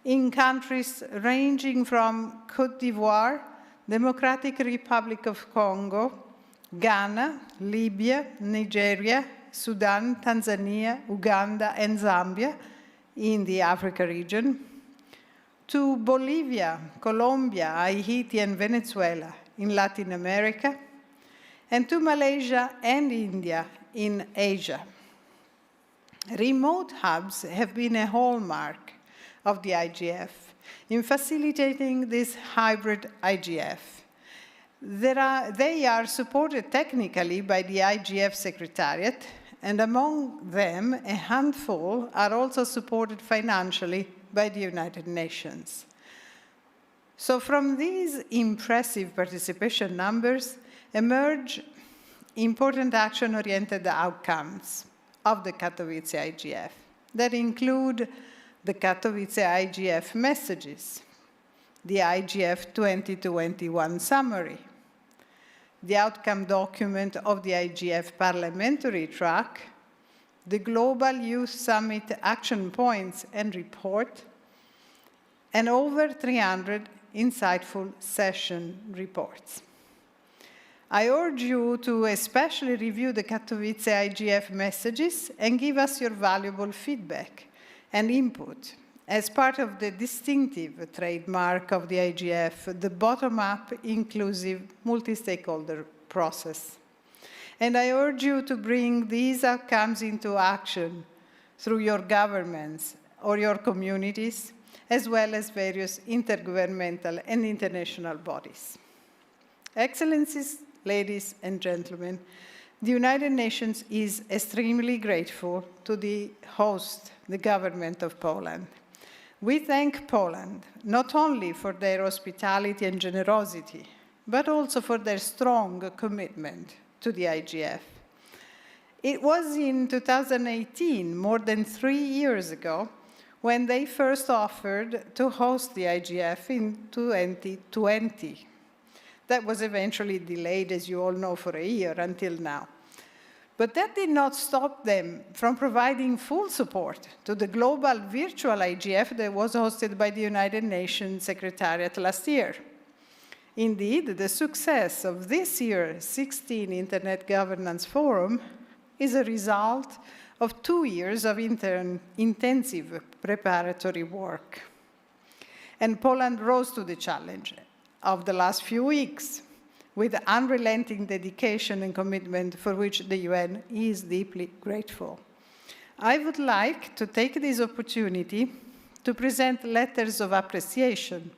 in countries ranging from Côte d'Ivoire, Democratic Republic of Congo, Ghana, Libya, Nigeria, Sudan, Tanzania, Uganda, and Zambia in the Africa region, to Bolivia, Colombia, Haiti, and Venezuela in Latin America, and to Malaysia and India in Asia. Remote hubs have been a hallmark of the IGF in facilitating this hybrid IGF. They are supported technically by the IGF Secretariat, and among them, a handful are also supported financially by the United Nations. So from these impressive participation numbers emerge important action-oriented outcomes of the Katowice IGF that include the Katowice IGF messages, the IGF 2021 summary, the outcome document of the IGF parliamentary track, the Global Youth Summit action points and report, and over 300 insightful session reports. I urge you to especially review the Katowice IGF messages and give us your valuable feedback and input as part of the distinctive trademark of the IGF, the bottom-up, inclusive, multi-stakeholder process. And I urge you to bring these outcomes into action through your governments or your communities, as well as various intergovernmental and international bodies. Excellencies, ladies and gentlemen, the United Nations is extremely grateful to the host, the government of Poland. We thank Poland not only for their hospitality and generosity, but also for their strong commitment to the IGF. It was in 2018, more than 3 years ago, when they first offered to host the IGF in 2020. That was eventually delayed, as you all know, for a year until now. But that did not stop them from providing full support to the global virtual IGF that was hosted by the United Nations Secretariat last year. Indeed, the success of this year's 16th Internet Governance Forum is a result of 2 years of intensive preparatory work. And Poland rose to the challenge of the last few weeks with unrelenting dedication and commitment for which the UN is deeply grateful. I would like to take this opportunity to present letters of appreciation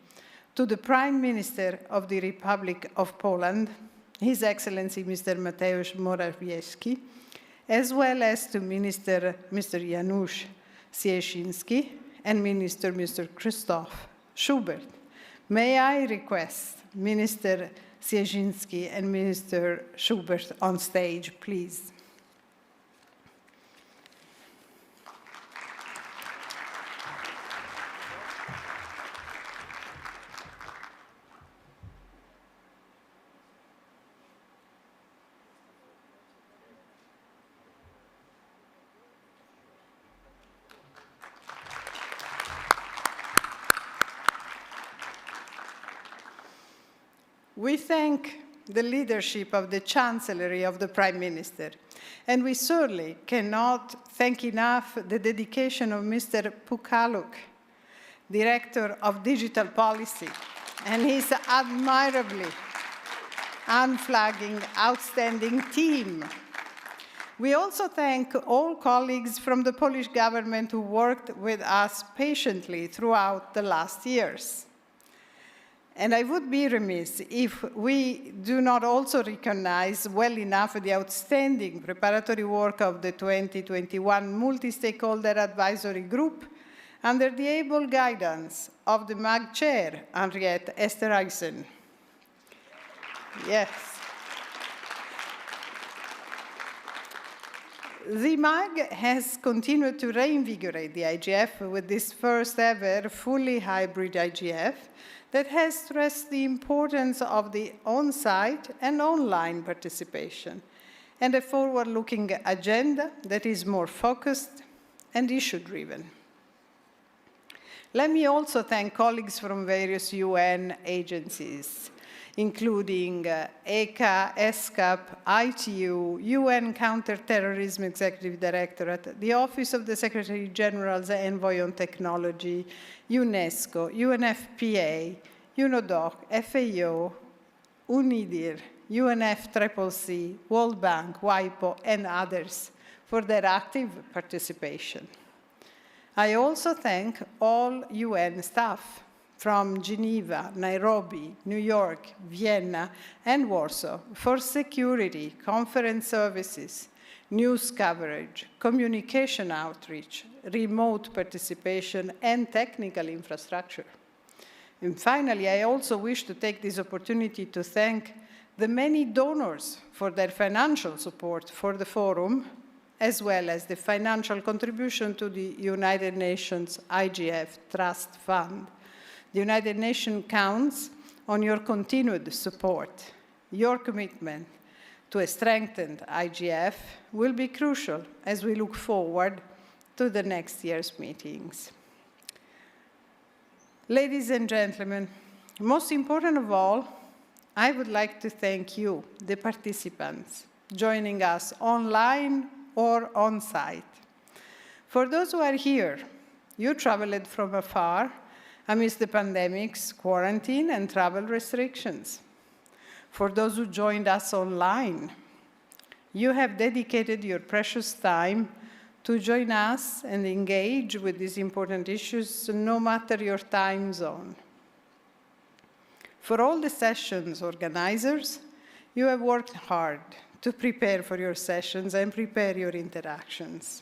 to the Prime Minister of the Republic of Poland, His Excellency Mr. Mateusz Morawiecki, as well as to Minister Mr. Janusz Cieszyński and Minister Mr. Krzysztof Schubert. May I request Minister Cieszyński and Minister Schubert on stage, please. We thank the leadership of the Chancellery of the Prime Minister, and we certainly cannot thank enough the dedication of Mr. Pukaluk, Director of Digital Policy, and his admirably unflagging, outstanding team. We also thank all colleagues from the Polish government who worked with us patiently throughout the last years. And I would be remiss if we do not also recognize well enough the outstanding preparatory work of the 2021 Multi-Stakeholder Advisory Group under the able guidance of the MAG Chair, Henriette Esterhuizen. Yes. The MAG has continued to reinvigorate the IGF with this first ever fully hybrid IGF that has stressed the importance of the on-site and online participation and a forward-looking agenda that is more focused and issue-driven. Let me also thank colleagues from various UN agencies, including ECA, ESCAP, ITU, UN Counterterrorism Executive Directorate, the Office of the Secretary General's Envoy on Technology, UNESCO, UNFPA, UNODC, FAO, UNIDIR, UNFCCC, World Bank, WIPO, and others for their active participation. I also thank all UN staff from Geneva, Nairobi, New York, Vienna, and Warsaw for security, conference services, news coverage, communication outreach, remote participation, and technical infrastructure. And finally, I also wish to take this opportunity to thank the many donors for their financial support for the forum, as well as the financial contribution to the United Nations IGF Trust Fund. The United Nations counts on your continued support. Your commitment to a strengthened IGF will be crucial as we look forward to the next year's meetings. Ladies and gentlemen, most important of all, I would like to thank you, the participants, joining us online or on-site. For those who are here, you traveled from afar amidst the pandemic's quarantine and travel restrictions. For those who joined us online, you have dedicated your precious time to join us and engage with these important issues, no matter your time zone. For all the sessions organizers, you have worked hard to prepare for your sessions and prepare your interactions.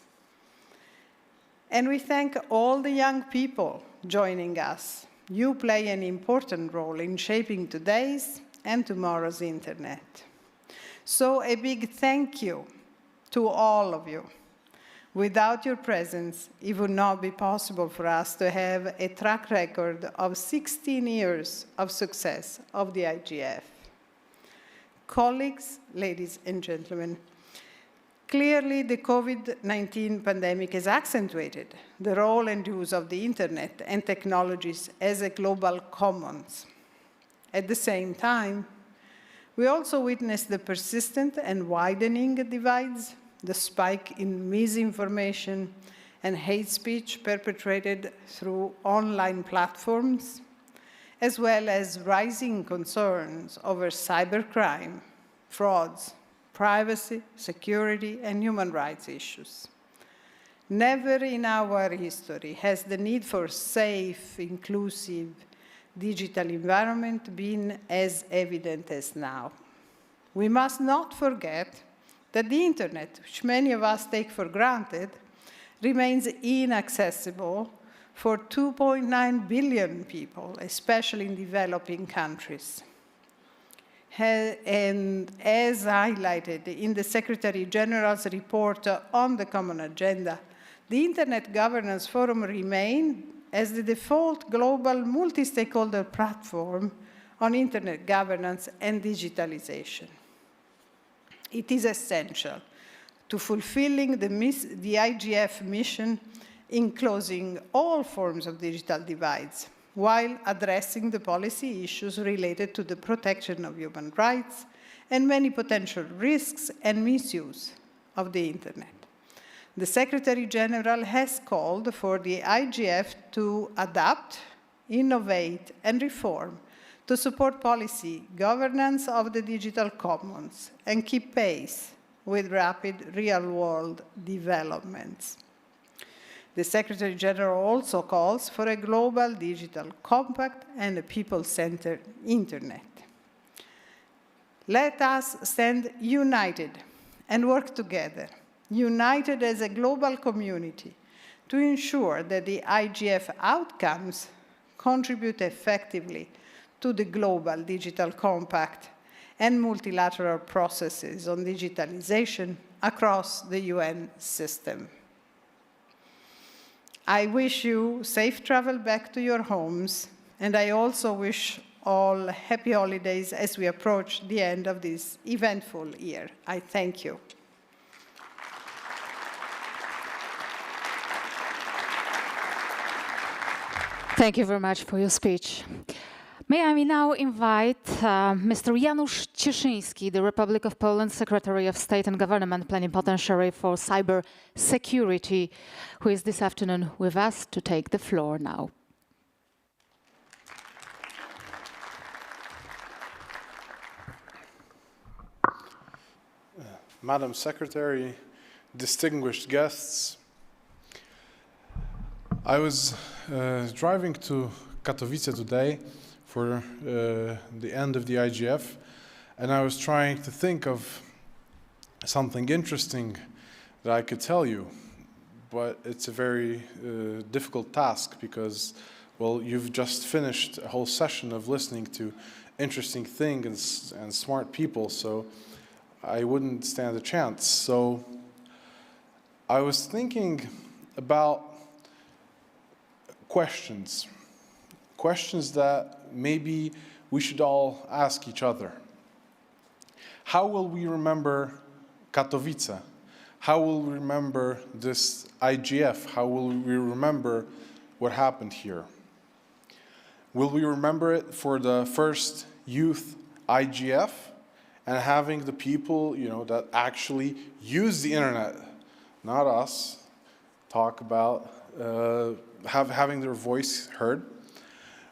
And we thank all the young people joining us. You play an important role in shaping today's and tomorrow's internet. So a big thank you to all of you. Without your presence, it would not be possible for us to have a track record of 16 years of success of the IGF. Colleagues, ladies and gentlemen, clearly the COVID-19 pandemic has accentuated the role and use of the internet and technologies as a global commons. At the same time, we also witnessed the persistent and widening divides, the spike in misinformation and hate speech perpetrated through online platforms, as well as rising concerns over cybercrime, frauds, privacy, security, and human rights issues. Never in our history has the need for safe, inclusive, digital environment been as evident as now. We must not forget that the internet, which many of us take for granted, remains inaccessible for 2.9 billion people, especially in developing countries. And as highlighted in the Secretary General's report on the Common Agenda, the Internet Governance Forum remains as the default global multi-stakeholder platform on internet governance and digitalization. It is essential to fulfilling the IGF mission in closing all forms of digital divides, while addressing the policy issues related to the protection of human rights and many potential risks and misuse of the internet. The Secretary General has called for the IGF to adapt, innovate, and reform to support policy governance of the digital commons and keep pace with rapid real-world developments. The Secretary General also calls for a global digital compact and a people-centered internet. Let us stand united and work together, united as a global community, to ensure that the IGF outcomes contribute effectively to the global digital compact and multilateral processes on digitalization across the UN system. I wish you safe travel back to your homes, and I also wish all happy holidays as we approach the end of this eventful year. I thank you. Thank you very much for your speech. May I now invite Mr. Janusz Cieszyński, the Republic of Poland Secretary of State and Government Plenipotentiary for Cyber Security, who is this afternoon with us, to take the floor now. Madam Secretary, distinguished guests, I was driving to Katowice today for the end of the IGF, and I was trying to think of something interesting that I could tell you, but it's a very difficult task because, well, you've just finished a whole session of listening to interesting things and smart people, so I wouldn't stand a chance. So I was thinking about questions that maybe we should all ask each other. How will we remember Katowice? How will we remember this IGF? How will we remember what happened here? Will we remember it for the first youth IGF and having the people, that actually use the internet, not us, talk about having their voice heard?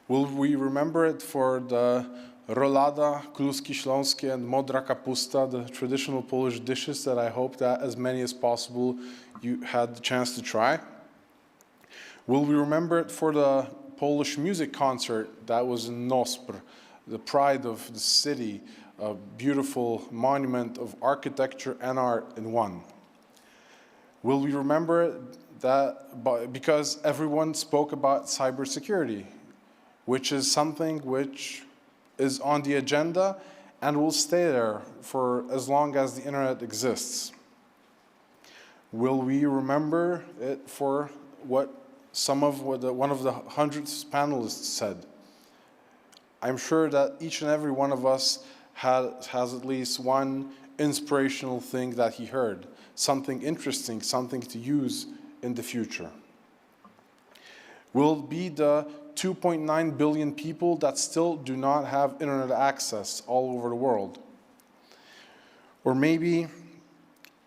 Will we remember it for the rolada, kluski śląskie, and modra kapusta, the traditional Polish dishes that I hope that as many as possible you had the chance to try? Will we remember it for the Polish music concert that was in Nospr, the pride of the city, a beautiful monument of architecture and art in one? Will we remember it because everyone spoke about cybersecurity, which is something which is on the agenda and will stay there for as long as the internet exists? Will we remember it for what one of the hundreds panelists said? I'm sure that each and every one of us has at least one inspirational thing that he heard, something interesting, something to use in the future. Will be the 2.9 billion people that still do not have internet access all over the world. Or maybe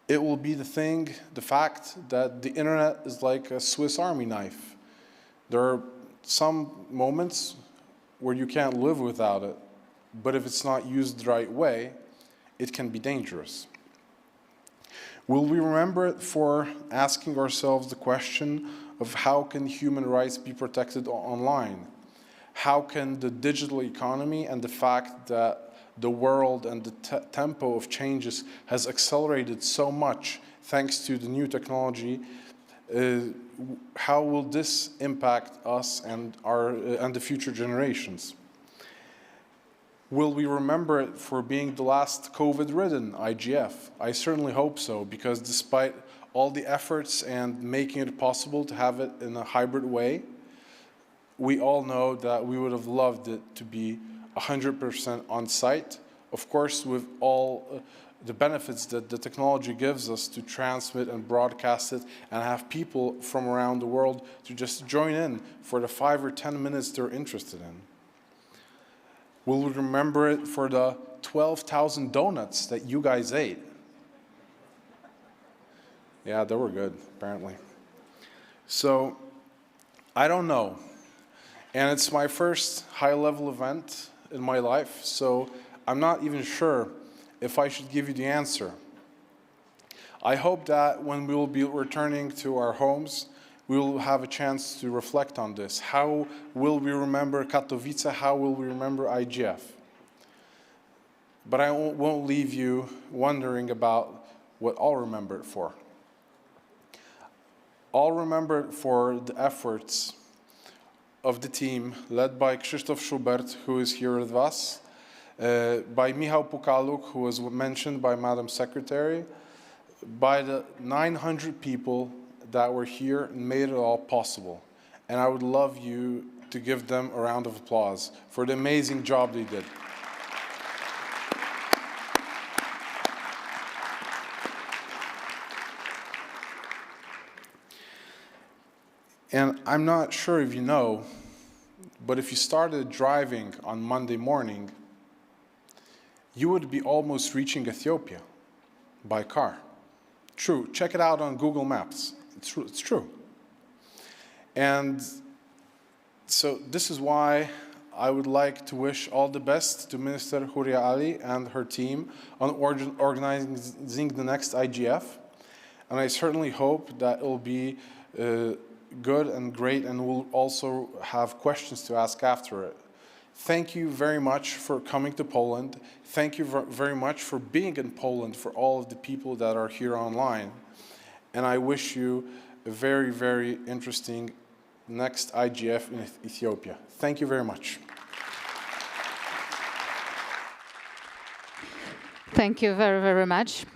it will be the fact that the internet is like a Swiss Army knife. There are some moments where you can't live without it, but if it's not used the right way, it can be dangerous. Will we remember it for asking ourselves the question of how can human rights be protected online? How can the digital economy and the fact that the world and the tempo of changes has accelerated so much thanks to the new technology, how will this impact us and the future generations? Will we remember it for being the last COVID-ridden IGF? I certainly hope so, because despite all the efforts and making it possible to have it in a hybrid way, we all know that we would have loved it to be 100% on site, of course with all the benefits that the technology gives us to transmit and broadcast it and have people from around the world to just join in for the 5 or 10 minutes they're interested in. Will we remember it for the 12,000 donuts that you guys ate? Yeah, they were good, apparently. So, I don't know. And it's my first high-level event in my life, so I'm not even sure if I should give you the answer. I hope that when we will be returning to our homes, we will have a chance to reflect on this. How will we remember Katowice? How will we remember IGF? But I won't leave you wondering about what I'll remember it for. I'll remember it for the efforts of the team led by Krzysztof Schubert, who is here with us, by Michał Pukaluk, who was mentioned by Madam Secretary, by the 900 people that were here and made it all possible. And I would love you to give them a round of applause for the amazing job they did. And I'm not sure if you know, but if you started driving on Monday morning, you would be almost reaching Ethiopia by car. True, check it out on Google Maps. It's true. And so this is why I would like to wish all the best to Minister Huria Ali and her team on organizing the next IGF. And I certainly hope that it will be good and great, and we'll also have questions to ask after it. Thank you very much for coming to Poland. Thank you very much for being in Poland for all of the people that are here online. And I wish you a very, very interesting next IGF in Ethiopia. Thank you very much. Thank you very, very much.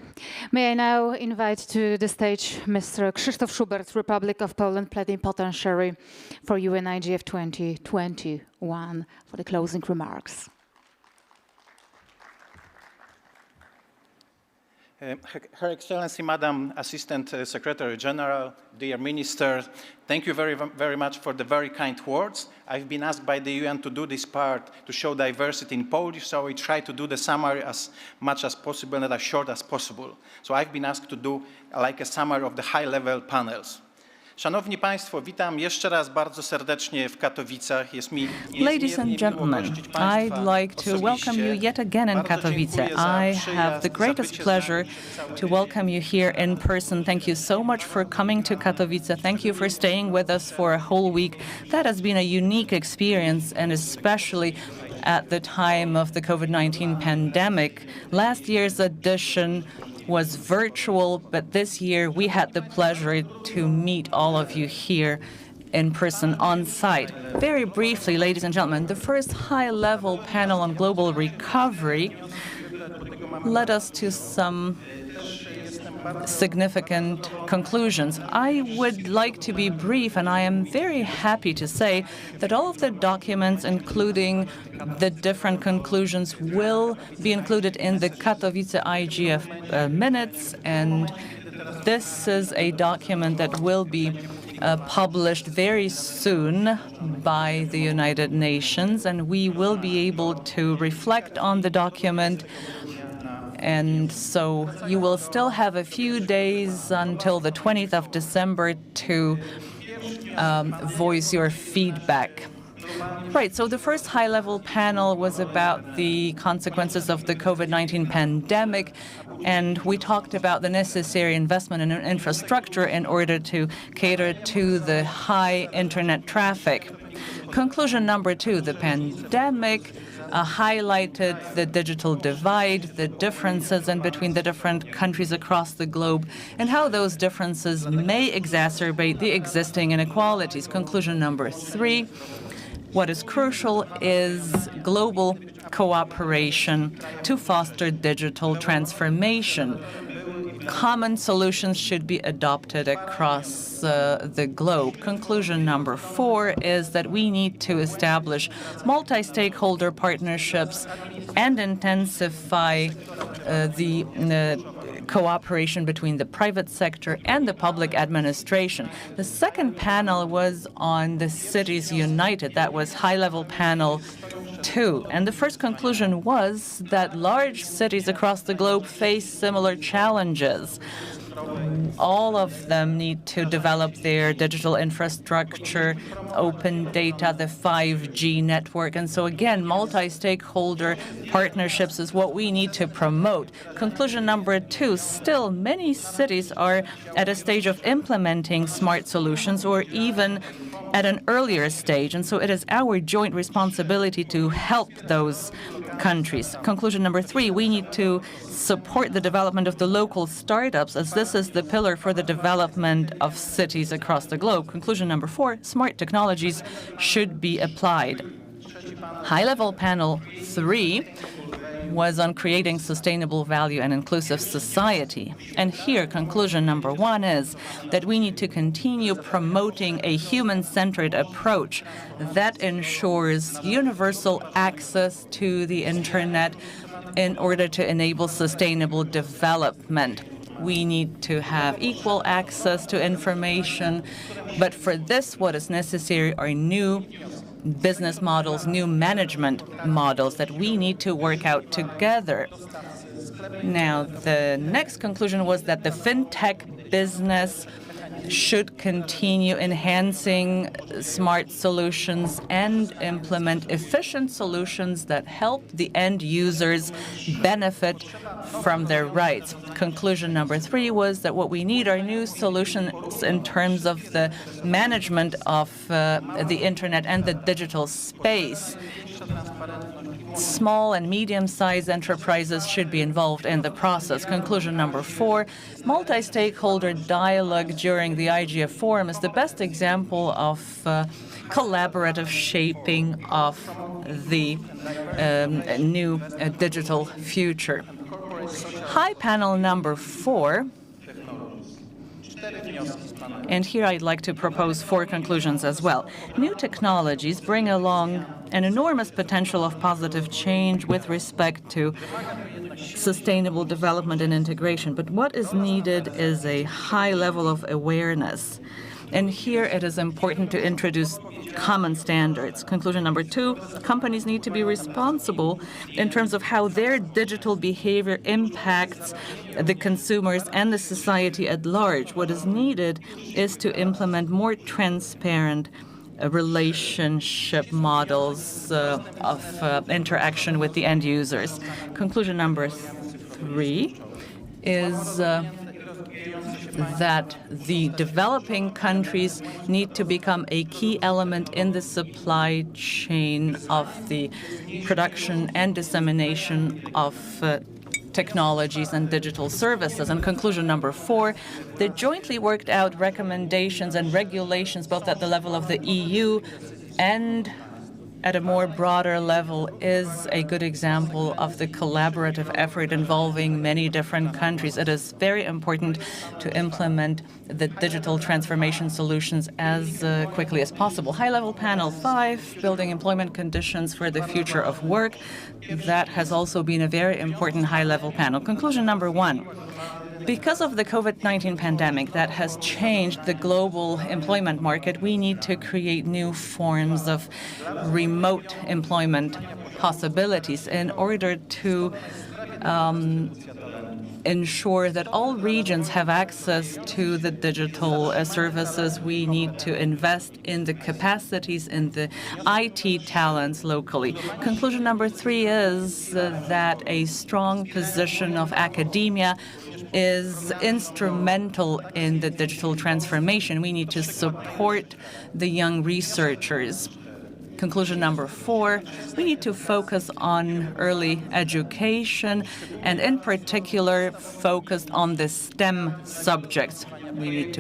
May I now invite to the stage Mr. Krzysztof Schubert, Republic of Poland, Plenipotentiary for UN IGF 2021, for the closing remarks. Her Excellency, Madam Assistant Secretary General, dear Minister, thank you very, very much for the very kind words. I've been asked by the UN to do this part to show diversity in Polish, so I try to do the summary as much as possible and as short as possible. So I've been asked to do like a summary of the high-level panels. Szanowni Państwo, witam jeszcze raz bardzo serdecznie w Katowicach. Jest mi Ladies and gentlemen, I'd like to welcome you yet again in Katowice. I have the greatest pleasure to welcome you here in person. Thank you so much for coming to Katowice. Thank you for staying with us for a whole week. That has been a unique experience, and especially at the time of the COVID-19 pandemic. Last year's edition was virtual, but this year we had the pleasure to meet all of you here in person on site. Very briefly, ladies and gentlemen, the first high-level panel on global recovery led us to some significant conclusions. I would like to be brief, and I am very happy to say that all of the documents, including the different conclusions, will be included in the Katowice IGF minutes, and this is a document that will be published very soon by the United Nations, and we will be able to reflect on the document. And so you will still have a few days until the 20th of December to voice your feedback. Right, so the first high-level panel was about the consequences of the COVID-19 pandemic, and we talked about the necessary investment in infrastructure in order to cater to the high internet traffic. Conclusion number 2, the pandemic highlighted the digital divide, the differences in between the different countries across the globe, and how those differences may exacerbate the existing inequalities. Conclusion number 3, what is crucial is global cooperation to foster digital transformation. Common solutions should be adopted across the globe. Conclusion number 4 is that we need to establish multi-stakeholder partnerships and intensify the cooperation between the private sector and the public administration. The second panel was on the cities united. That was high-level panel 2. And the first conclusion was that large cities across the globe face similar challenges. All of them need to develop their digital infrastructure, open data, the 5G network. And so again, multi-stakeholder partnerships is what we need to promote. Conclusion number 2, still many cities are at a stage of implementing smart solutions or even at an earlier stage. And so it is our joint responsibility to help those countries. Conclusion number 3, we need to support the development of the local startups, as this is the pillar for the development of cities across the globe. Conclusion number 4, smart technologies should be applied. High-level panel 3 was on creating sustainable value and inclusive society. And here, conclusion number 1 is that we need to continue promoting a human-centered approach that ensures universal access to the internet in order to enable sustainable development. We need to have equal access to information, but for this, what is necessary are new business models, new management models that we need to work out together. Now, the next conclusion was that the fintech business should continue enhancing smart solutions and implement efficient solutions that help the end users benefit from their rights. Conclusion number 3 was that what we need are new solutions in terms of the management of the internet and the digital space. Small and medium-sized enterprises should be involved in the process. Conclusion number 4, multi-stakeholder dialogue during the IGF forum is the best example of collaborative shaping of the new digital future. High panel number 4, and here I'd like to propose 4 conclusions as well. New technologies bring along an enormous potential of positive change with respect to sustainable development and integration. But what is needed is a high level of awareness. And here it is important to introduce common standards. Conclusion number 2, companies need to be responsible in terms of how their digital behavior impacts the consumers and the society at large. What is needed is to implement more transparent relationship models of interaction with the end users. Conclusion number 3 is that the developing countries need to become a key element in the supply chain of the production and dissemination of technologies and digital services. And conclusion number 4, the jointly worked out recommendations and regulations, both at the level of the EU and at a more broader level, is a good example of the collaborative effort involving many different countries. It is very important to implement the digital transformation solutions as quickly as possible. High-level panel 5, building employment conditions for the future of work. That has also been a very important high-level panel. Conclusion number 1. Because of the COVID-19 pandemic that has changed the global employment market, we need to create new forms of remote employment possibilities in order to ensure that all regions have access to the digital services. We need to invest in the capacities, in the IT talents locally. Conclusion number 3 is that a strong position of academia is instrumental in the digital transformation. We need to support the young researchers. Conclusion number 4, we need to focus on early education and in particular focus on the STEM subjects. We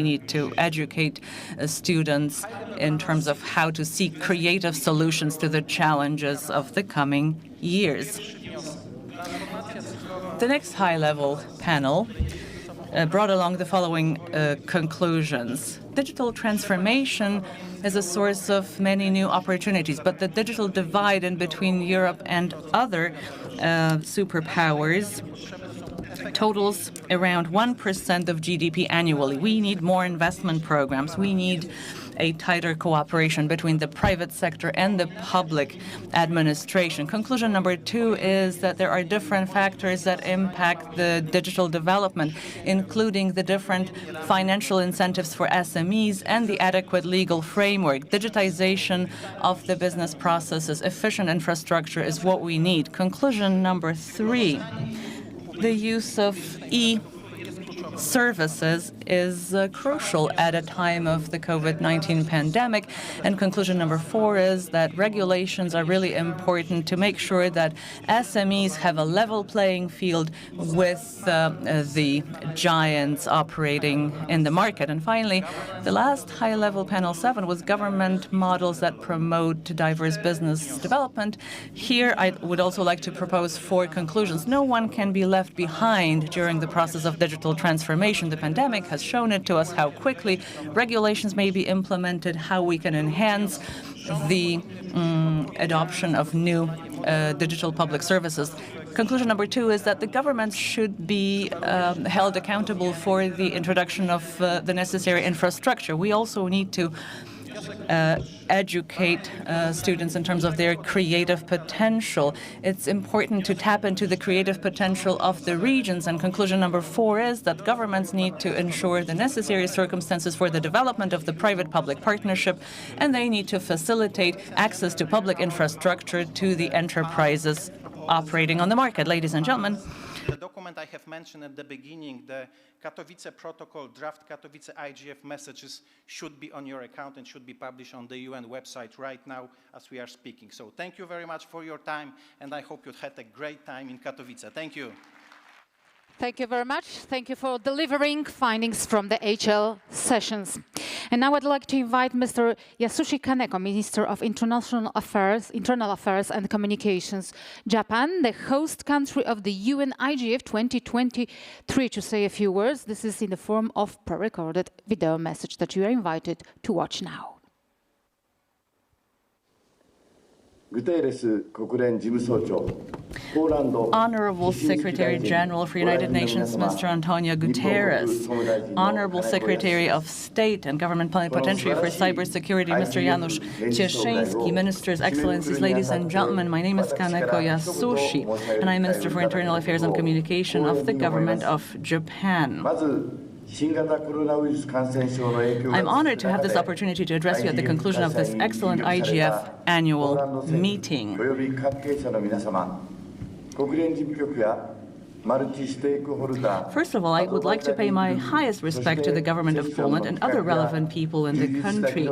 need to educate students in terms of how to seek creative solutions to the challenges of the coming years. The next high-level panel brought along the following conclusions. Digital transformation is a source of many new opportunities, but the digital divide in between Europe and other superpowers totals around 1% of GDP annually. We need more investment programs. We need a tighter cooperation between the private sector and the public administration. Conclusion number 2 is that there are different factors that impact the digital development, including the different financial incentives for SMEs and the adequate legal framework. Digitization of the business processes, efficient infrastructure is what we need. Conclusion number 3, the use of services is crucial at a time of the COVID-19 pandemic. And conclusion number 4 is that regulations are really important to make sure that SMEs have a level playing field with the giants operating in the market. And finally, the last high-level panel 7 was government models that promote diverse business development. Here, I would also like to propose 4 conclusions. No one can be left behind during the process of digital transformation. The pandemic has shown it to us how quickly regulations may be implemented, how we can enhance the adoption of new digital public services. Conclusion number 2 is that the governments should be held accountable for the introduction of the necessary infrastructure. We also need to educate students in terms of their creative potential. It's important to tap into the creative potential of the regions. And conclusion number 4 is that governments need to ensure the necessary circumstances for the development of the private-public partnership, and they need to facilitate access to public infrastructure to the enterprises operating on the market. Ladies and gentlemen, the document I have mentioned at the beginning, the Katowice Protocol, draft Katowice IGF messages should be on your account and should be published on the UN website right now as we are speaking. So thank you very much for your time, and I hope you had a great time in Katowice. Thank you. Thank you very much. Thank you for delivering findings from the HL sessions. And now I'd like to invite Mr. Yasushi Kaneko, Minister of Internal Affairs and Communications, Japan, the host country of the UN IGF 2023, to say a few words. This is in the form of pre-recorded video message that you are invited to watch now. Honorable Secretary General for United Nations, Mr. Antonio Guterres, Honorable Secretary of State and Government Plenipotentiary for Cybersecurity, Mr. Janusz Cieszyński, Ministers, Excellencies, ladies and gentlemen, my name is Kaneko Yasushi, and I'm Minister for Internal Affairs and Communication of the Government of Japan. I'm honored to have this opportunity to address you at the conclusion of this excellent IGF annual meeting. First of all, I would like to pay my highest respect to the government of Poland and other relevant people in the country.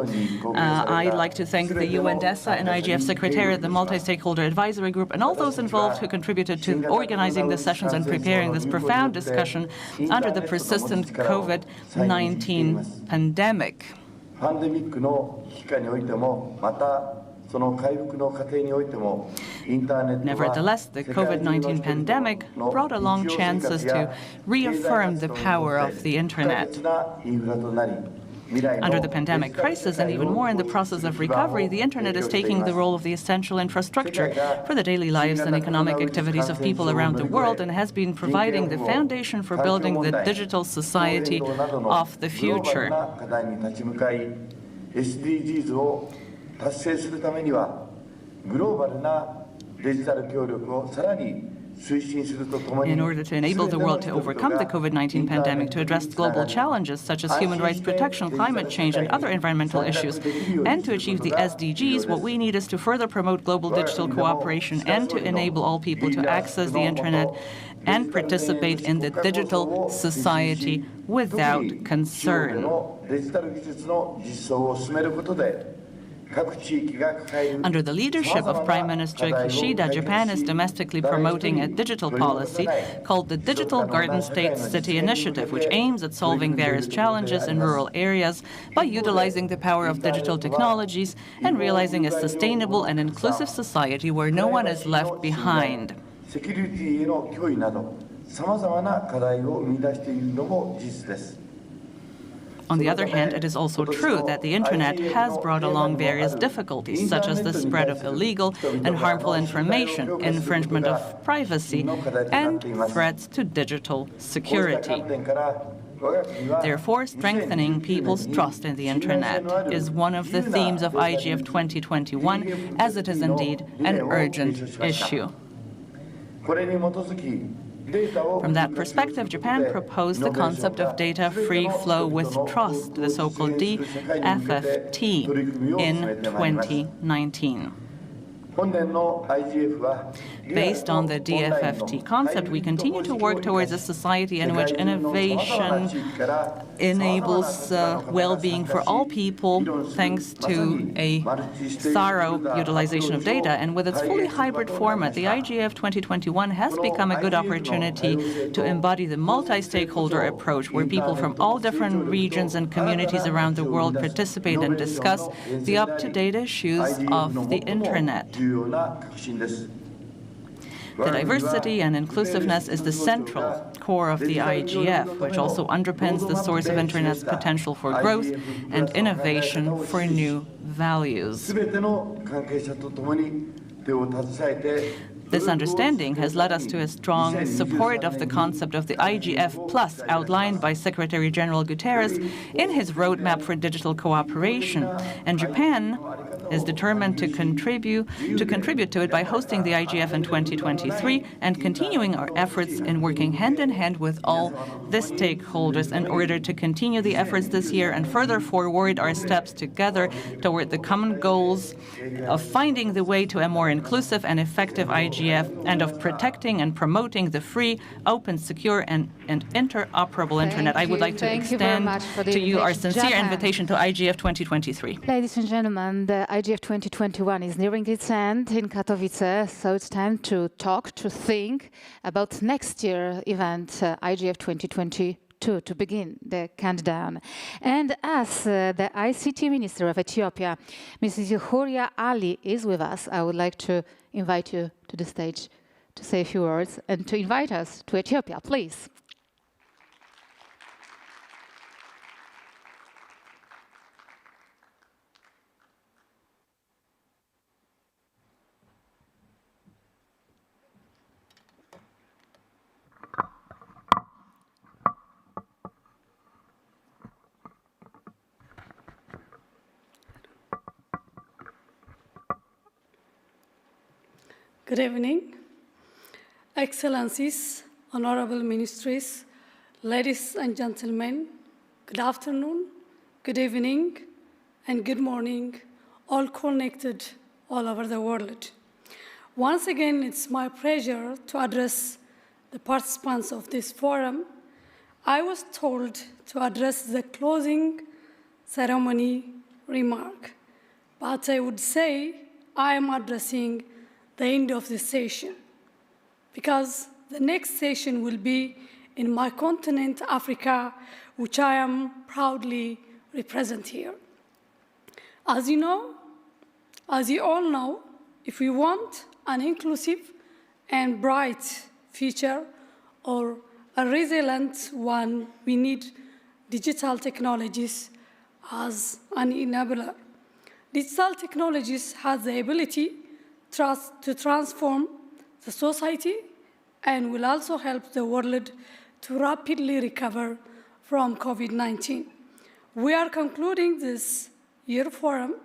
I'd like to thank the UN DESA and IGF Secretariat, the Multi-Stakeholder Advisory Group, and all those involved who contributed to organizing the sessions and preparing this profound discussion under the persistent COVID-19 pandemic. Nevertheless, the COVID-19 pandemic brought along chances to reaffirm the power of the Internet. Under the pandemic crisis, and even more in the process of recovery, the Internet is taking the role of the essential infrastructure for the daily lives and economic activities of people around the world, and has been providing the foundation for building the digital society of the future. In order to enable the world to overcome the COVID-19 pandemic, to address global challenges such as human rights protection, climate change, and other environmental issues, and to achieve the SDGs, what we need is to further promote global digital cooperation and to enable all people to access the Internet and participate in the digital society without concern. Under the leadership of Prime Minister Kishida, Japan is domestically promoting a digital policy called the Digital Garden State City Initiative, which aims at solving various challenges in rural areas by utilizing the power of digital technologies and realizing a sustainable and inclusive society where no one is left behind. On the other hand, it is also true that the Internet has brought along various difficulties, such as the spread of illegal and harmful information, infringement of privacy, and threats to digital security. Therefore, strengthening people's trust in the Internet is one of the themes of IGF 2021, as it is indeed an urgent issue. From that perspective, Japan proposed the concept of data free flow with trust, the so-called DFFT, in 2019. Based on the DFFT concept, we continue to work towards a society in which innovation enables well-being for all people thanks to a thorough utilization of data. And with its fully hybrid format, the IGF 2021 has become a good opportunity to embody the multi-stakeholder approach, where people from all different regions and communities around the world participate and discuss the up-to-date issues of the Internet. The diversity and inclusiveness is the central core of the IGF, which also underpins the source of Internet's potential for growth and innovation for new values. This understanding has led us to a strong support of the concept of the IGF Plus outlined by Secretary General Guterres in his roadmap for digital cooperation. And Japan is determined to contribute to it by hosting the IGF in 2023 and continuing our efforts in working hand in hand with all the stakeholders in order to continue the efforts this year and further forward our steps together toward the common goals of finding the way to a more inclusive and effective IGF and of protecting and promoting the free, open, secure, and interoperable Internet. I would like to extend to you our sincere invitation to IGF 2023. Ladies and gentlemen, the IGF 2021 is nearing its end in Katowice, so it's time to talk, to think about next year's event, IGF 2022, to begin the countdown. And as the ICT Minister of Ethiopia, Mrs. Yuhuria Ali, is with us, I would like to invite you to the stage to say a few words and to invite us to Ethiopia, please. Good evening, Excellencies, Honorable Ministries, ladies and gentlemen, good afternoon, good evening, and good morning, all connected all over the world. Once again, it's my pleasure to address the participants of this forum. I was told to address the closing ceremony remark, but I would say I am addressing the end of the session, because the next session will be in my continent, Africa, which I am proudly represent here. As you know, as you all know, if we want an inclusive and bright future or a resilient one, we need digital technologies as an enabler. Digital technologies have the ability to transform the society and will also help the world to rapidly recover from COVID-19. We are concluding this year forum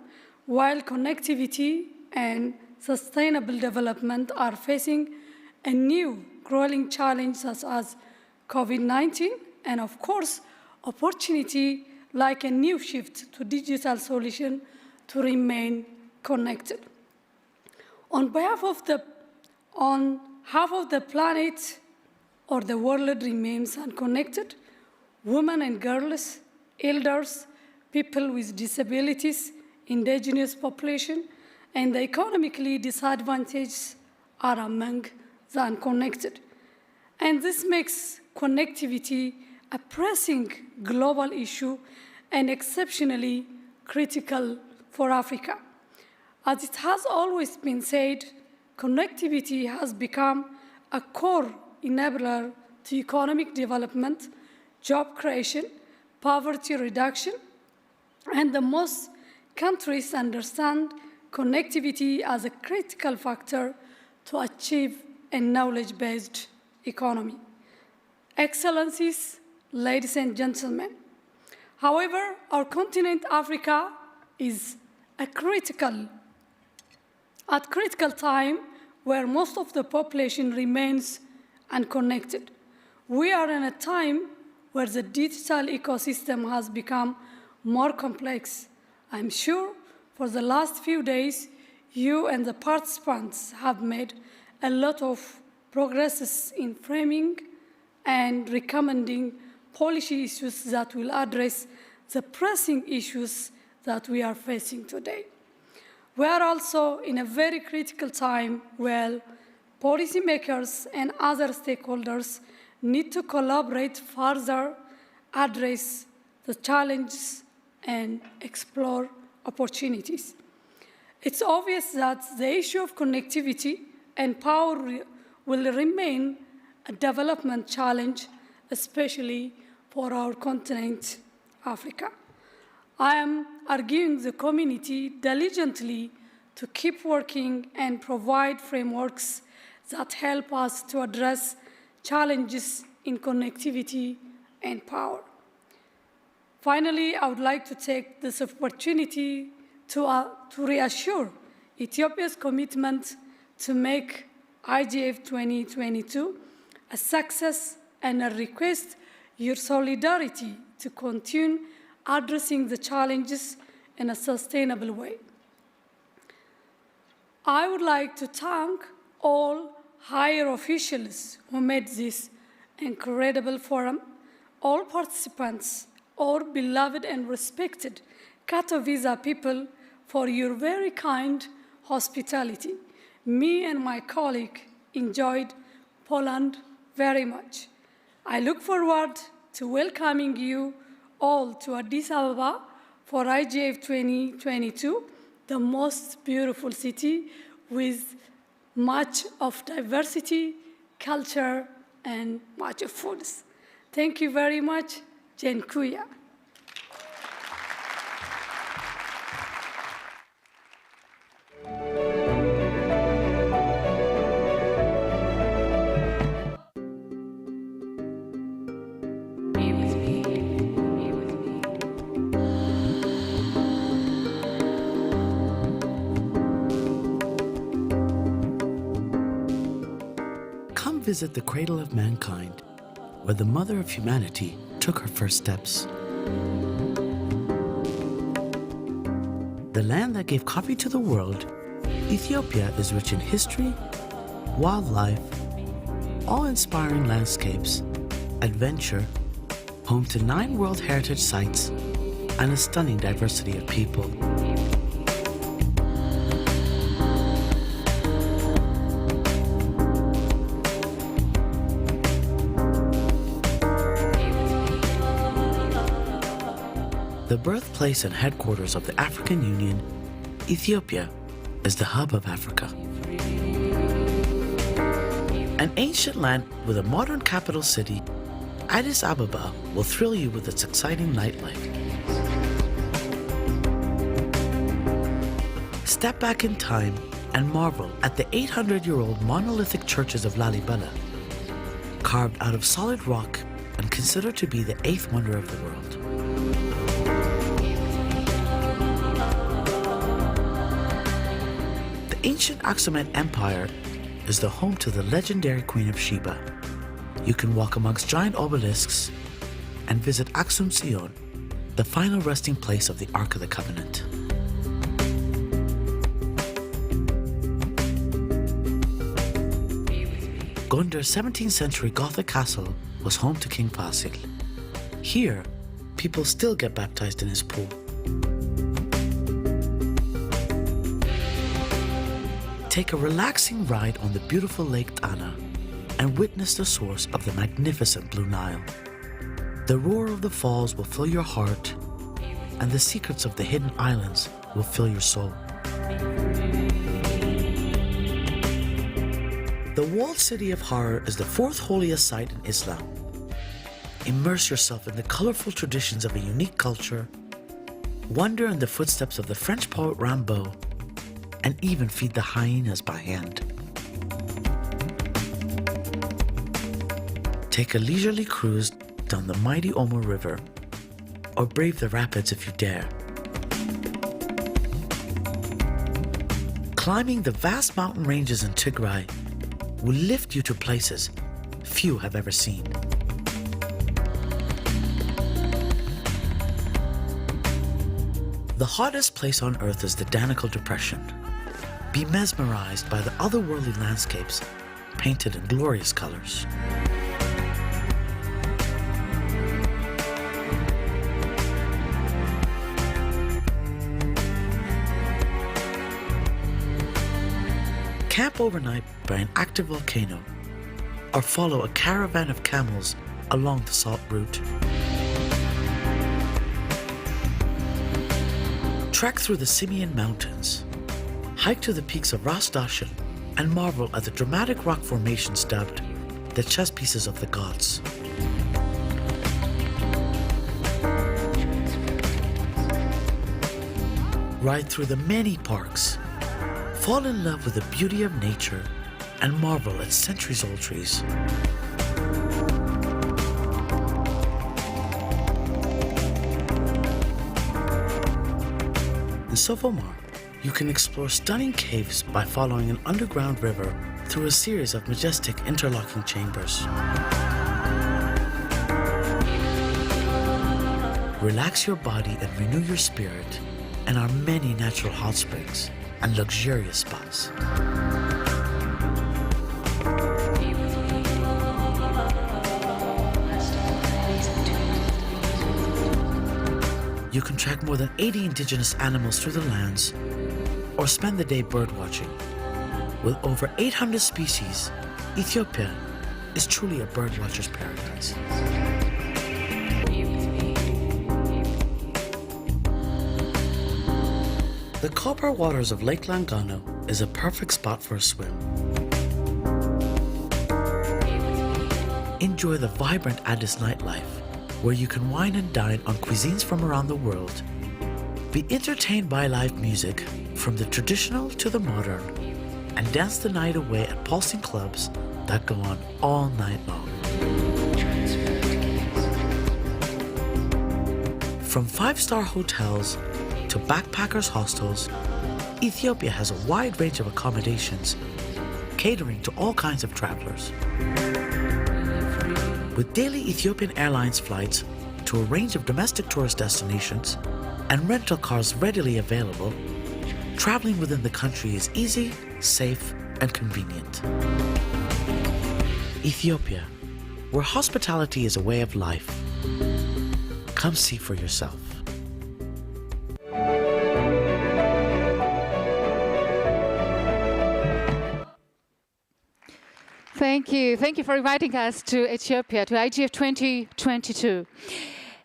while connectivity and sustainable development are facing a new growing challenge such as COVID-19 and of course opportunity like a new shift to digital solution to remain connected. On half of the planet or the world remains unconnected, women and girls, elders, people with disabilities, indigenous population, and the economically disadvantaged are among the unconnected. And this makes connectivity a pressing global issue and exceptionally critical for Africa. As it has always been said, connectivity has become a core enabler to economic development, job creation, poverty reduction, and the most countries understand connectivity as a critical factor to achieve a knowledge-based economy. Excellencies, ladies and gentlemen, however, our continent, Africa, is at critical time where most of the population remains unconnected. We are in a time where the digital ecosystem has become more complex. I'm sure for the last few days, you and the participants have made a lot of progresses in framing and recommending policy issues that will address the pressing issues that we are facing today. We are also in a very critical time where policymakers and other stakeholders need to collaborate further, address the challenges, and explore opportunities. It's obvious that the issue of connectivity and power will remain a development challenge, especially for our continent, Africa. I am urging the community diligently to keep working and provide frameworks that help us to address challenges in connectivity and power. Finally, I would like to take this opportunity to reassure Ethiopia's commitment to make IGF 2022 a success and a request your solidarity to continue addressing the challenges in a sustainable way. I would like to thank all higher officials who made this incredible forum, all participants, all beloved and respected Katowice people for your very kind hospitality. Me and my colleague enjoyed Poland very much. I look forward to welcoming you all to Addis Ababa for IGF 2022, the most beautiful city with much of diversity, culture, and much of foods. Thank you very much. Dziękuję. Come visit the cradle of mankind, where the mother of humanity took her first steps. The land that gave coffee to the world, Ethiopia is rich in history, wildlife, awe-inspiring landscapes, adventure, home to 9 World Heritage Sites, and a stunning diversity of people. The birthplace and headquarters of the African Union, Ethiopia is the hub of Africa. An ancient land with a modern capital city, Addis Ababa will thrill you with its exciting nightlife. Step back in time and marvel at the 800-year-old monolithic churches of Lalibela, carved out of solid rock and considered to be the 8th wonder of the world. The ancient Aksumite Empire is the home to the legendary Queen of Sheba. You can walk amongst giant obelisks and visit Aksum Sion, the final resting place of the Ark of the Covenant. Gondar's 17th century Gothic castle was home to King Fasil. Here, people still get baptized in his pool. Take a relaxing ride on the beautiful Lake Tana and witness the source of the magnificent Blue Nile. The roar of the falls will fill your heart, and the secrets of the hidden islands will fill your soul. The walled city of Har is the 4th holiest site in Islam. Immerse yourself in the colorful traditions of a unique culture, wander in the footsteps of the French poet Rimbaud, and even feed the hyenas by hand. Take a leisurely cruise down the mighty Omo River, or brave the rapids if you dare. Climbing the vast mountain ranges in Tigray will lift you to places few have ever seen. The hottest place on earth is the Danakil Depression. Be mesmerized by the otherworldly landscapes painted in glorious colors. Camp overnight by an active volcano, or follow a caravan of camels along the salt route. Trek through the Simeon Mountains, hike to the peaks of Ras Dashen, and marvel at the dramatic rock formations dubbed the chess pieces of the gods. Ride through the many parks, fall in love with the beauty of nature, and marvel at centuries-old trees. In Sovomar, you can explore stunning caves by following an underground river through a series of majestic interlocking chambers. Relax your body and renew your spirit in our many natural hot springs and luxurious spas. You can track more than 80 indigenous animals through the lands or spend the day birdwatching. With over 800 species, Ethiopia is truly a birdwatcher's paradise. The copper waters of Lake Langano is a perfect spot for a swim. Enjoy the vibrant Addis nightlife, where you can wine and dine on cuisines from around the world. Be entertained by live music, from the traditional to the modern, and dance the night away at pulsing clubs that go on all night long. From five-star hotels to backpackers' hostels, Ethiopia has a wide range of accommodations, catering to all kinds of travelers. With daily Ethiopian Airlines flights to a range of domestic tourist destinations and rental cars readily available, traveling within the country is easy, safe, and convenient. Ethiopia, where hospitality is a way of life. Come see for yourself. Thank you. Thank you for inviting us to Ethiopia, to IGF 2022.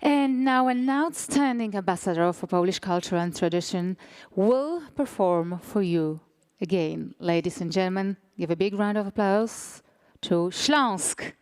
And now an outstanding ambassador for Polish culture and tradition will perform for you again. Ladies and gentlemen, give a big round of applause to Śląsk.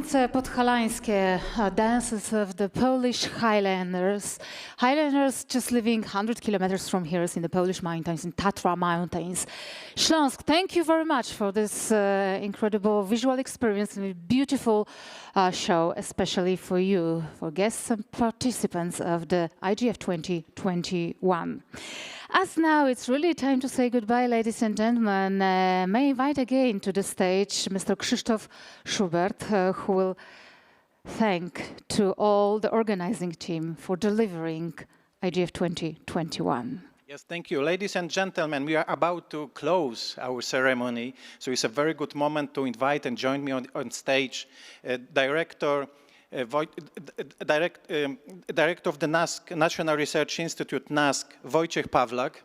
Tańce podhalańskie, dances of the Polish Highlanders. Highlanders just living 100 kilometers from here in the Polish mountains, in Tatra Mountains. Śląsk, thank you very much for this incredible visual experience and a beautiful show, especially for you, for guests and participants of the IGF 2021. As now it's really time to say goodbye, ladies and gentlemen, may I invite again to the stage Mr. Krzysztof Schubert, who will thank to all the organizing team for delivering IGF 2021. Yes, thank you. Ladies and gentlemen, we are about to close our ceremony, so it's a very good moment to invite and join me on stage Director of the NASK, National Research Institute, NASK, Wojciech Pawlak.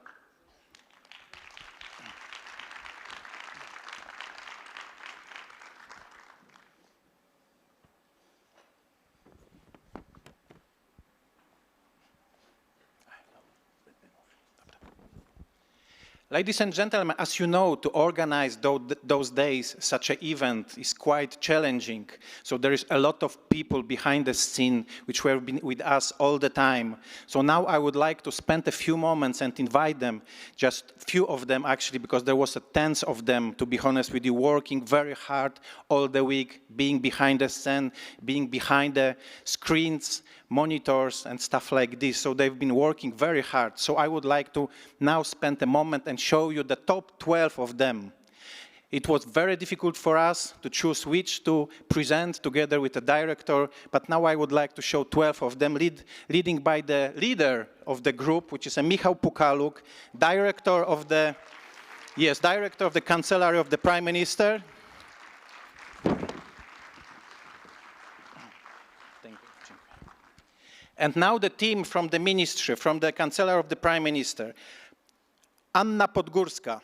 Ladies and gentlemen, as you know, to organize those days, such an event is quite challenging. So there is a lot of people behind the scene which were with us all the time. So now I would like to spend a few moments and invite them, just few of them actually, because there was a tens of them, to be honest with you, working very hard all the week, being behind the scene, being behind the screens, monitors and stuff like this. So they've been working very hard. So I would like to now spend a moment and show you the top 12 of them. It was very difficult for us to choose which to present together with the director, but now I would like to show 12 of them, leading by the leader of the group, which is a Michał Pukaluk, director of the Cancellery of the Prime Minister. And now the team from the ministry, from the Cancellery of the Prime Minister. Anna Podgórska.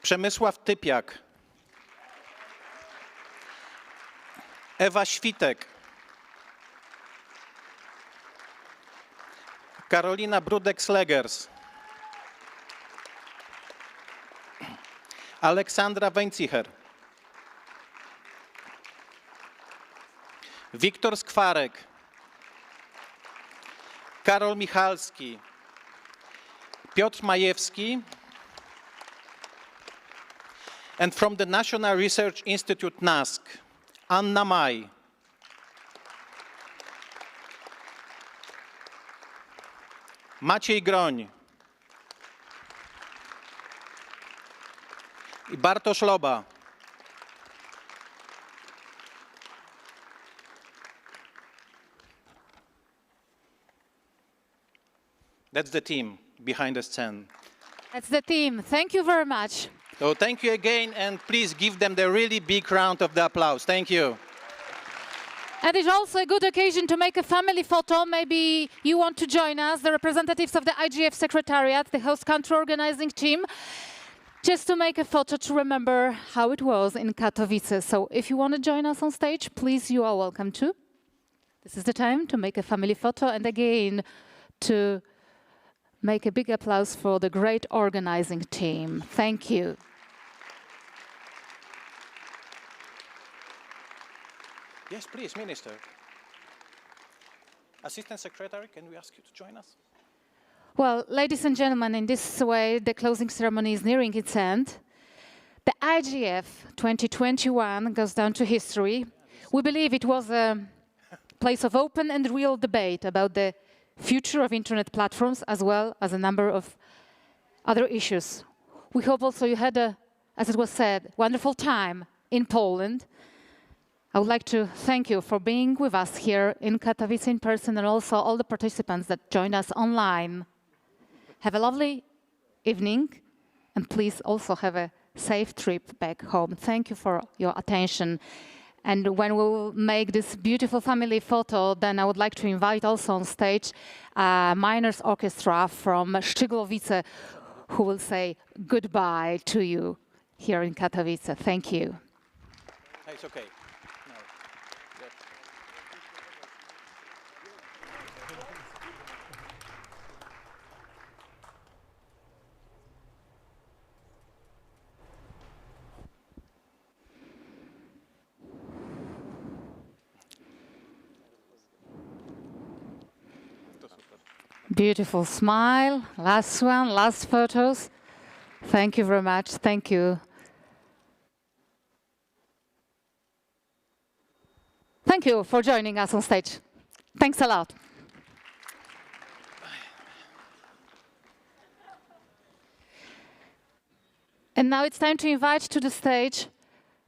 Przemysław Typiak. Ewa Świtek. Karolina Brudek-Slegers. Aleksandra Wejncicher. Wiktor Skwarek, Karol Michalski, Piotr Majewski, and from the National Research Institute NASK, Anna Maj, Maciej Groń i Bartosz Loba. That's the team behind the scene. That's the team. Thank you very much. So thank you again, and please give them the really big round of the applause. Thank you. And it's also a good occasion to make a family photo. Maybe you want to join us, the representatives of the IGF Secretariat, the host country organizing team, just to make a photo to remember how it was in Katowice. So if you want to join us on stage, please, you are welcome to. This is the time to make a family photo, and again, to make a big applause for the great organizing team. Thank you. Yes, please, Minister. Assistant Secretary, can we ask you to join us? Well, ladies and gentlemen, in this way, the closing ceremony is nearing its end. The IGF 2021 goes down to history. We believe it was a place of open and real debate about the future of internet platforms, as well as a number of other issues. We hope also you had as it was said, wonderful time in Poland. I would like to thank you for being with us here in Katowice in person, and also all the participants that joined us online. Have a lovely evening, and please also have a safe trip back home. Thank you for your attention. And when we'll make this beautiful family photo, then I would like to invite also on stage a miners orchestra from Szczygłowice, who will say goodbye to you here in Katowice. Thank you. It's okay. Beautiful smile. Last one, last photos. Thank you very much. Thank you. Thank you for joining us on stage. Thanks a lot. And now it's time to invite to the stage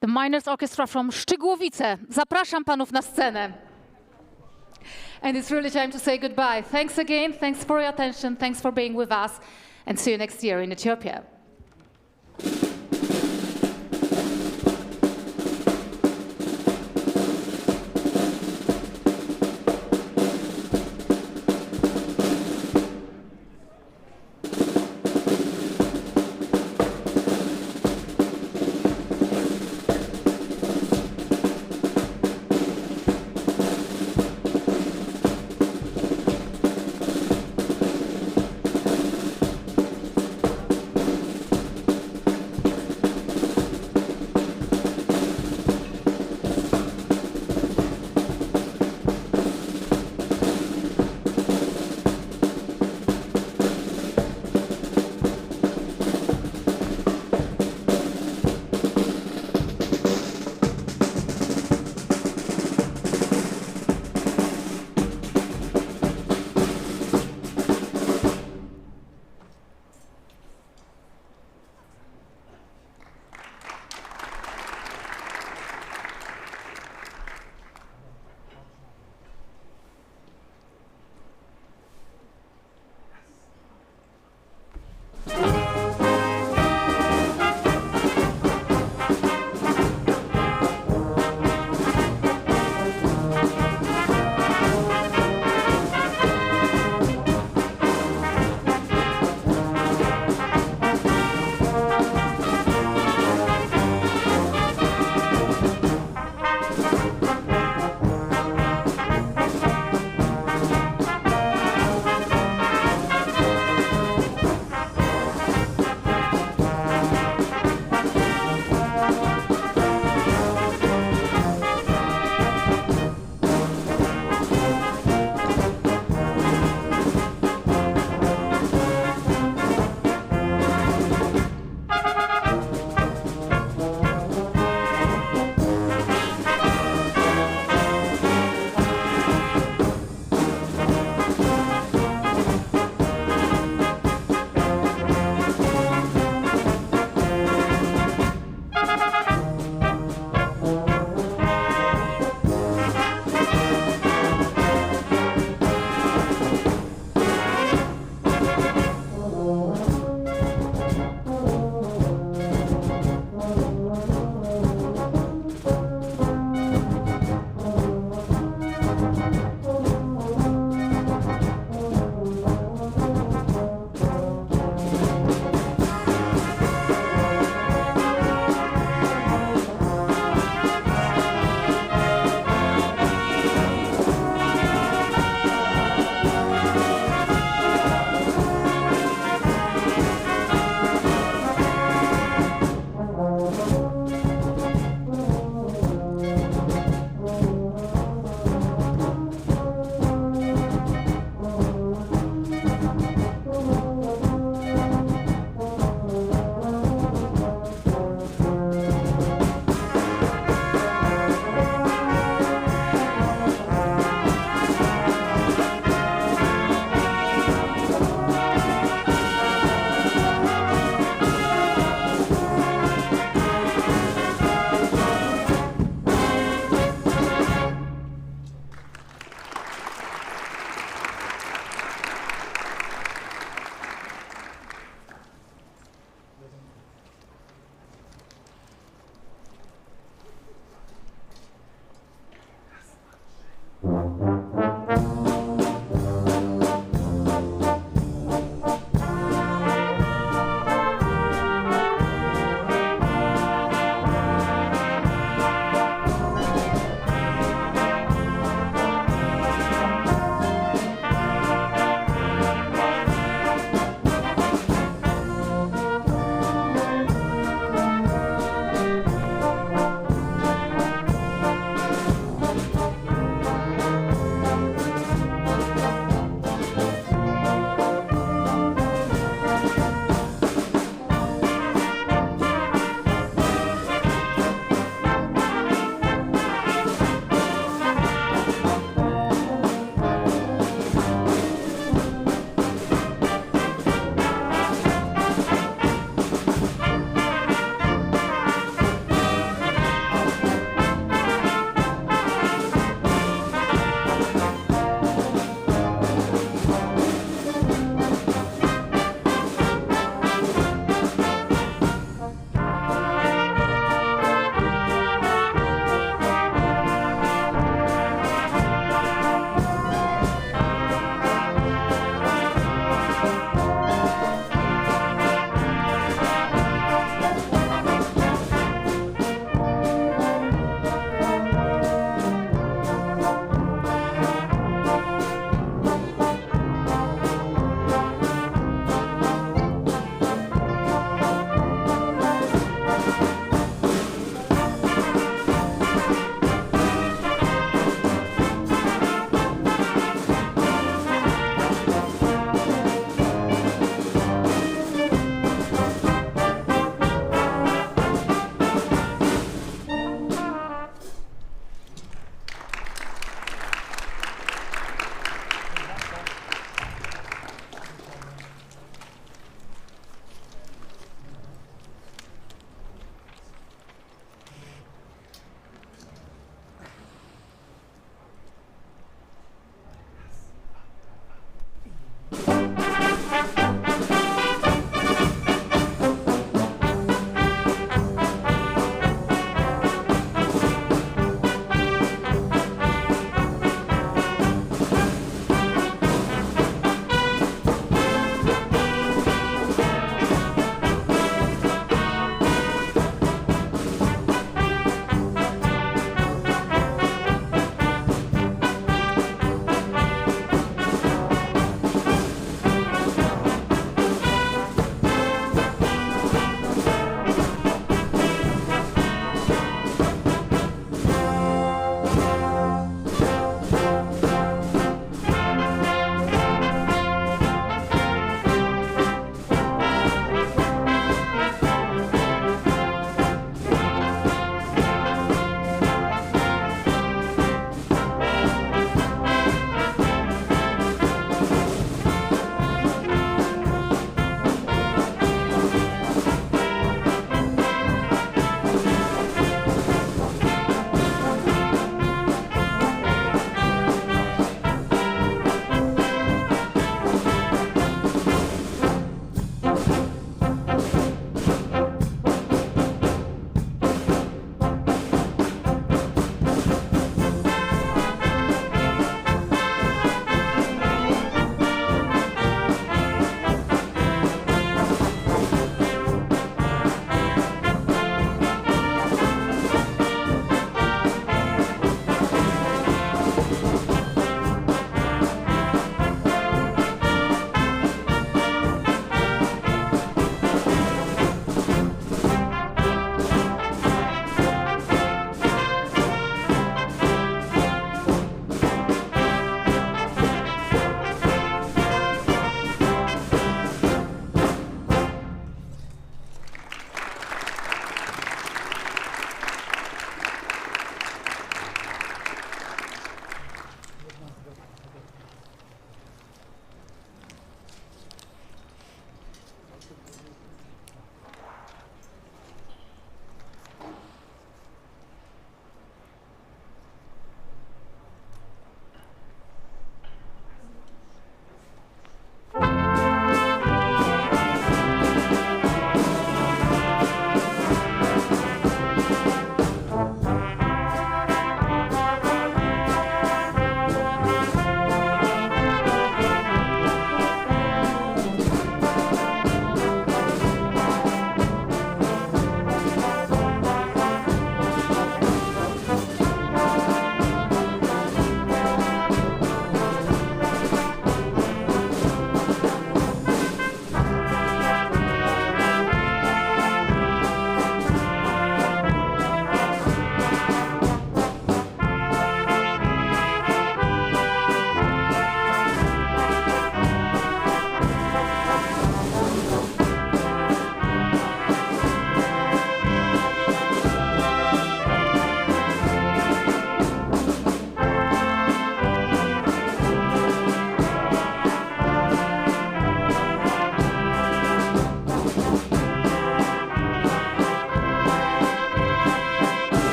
the Miners Orchestra from Szczygłowice. Zapraszam panów na scenę. And it's really time to say goodbye. Thanks again. Thanks for your attention. Thanks for being with us. And see you next year in Ethiopia.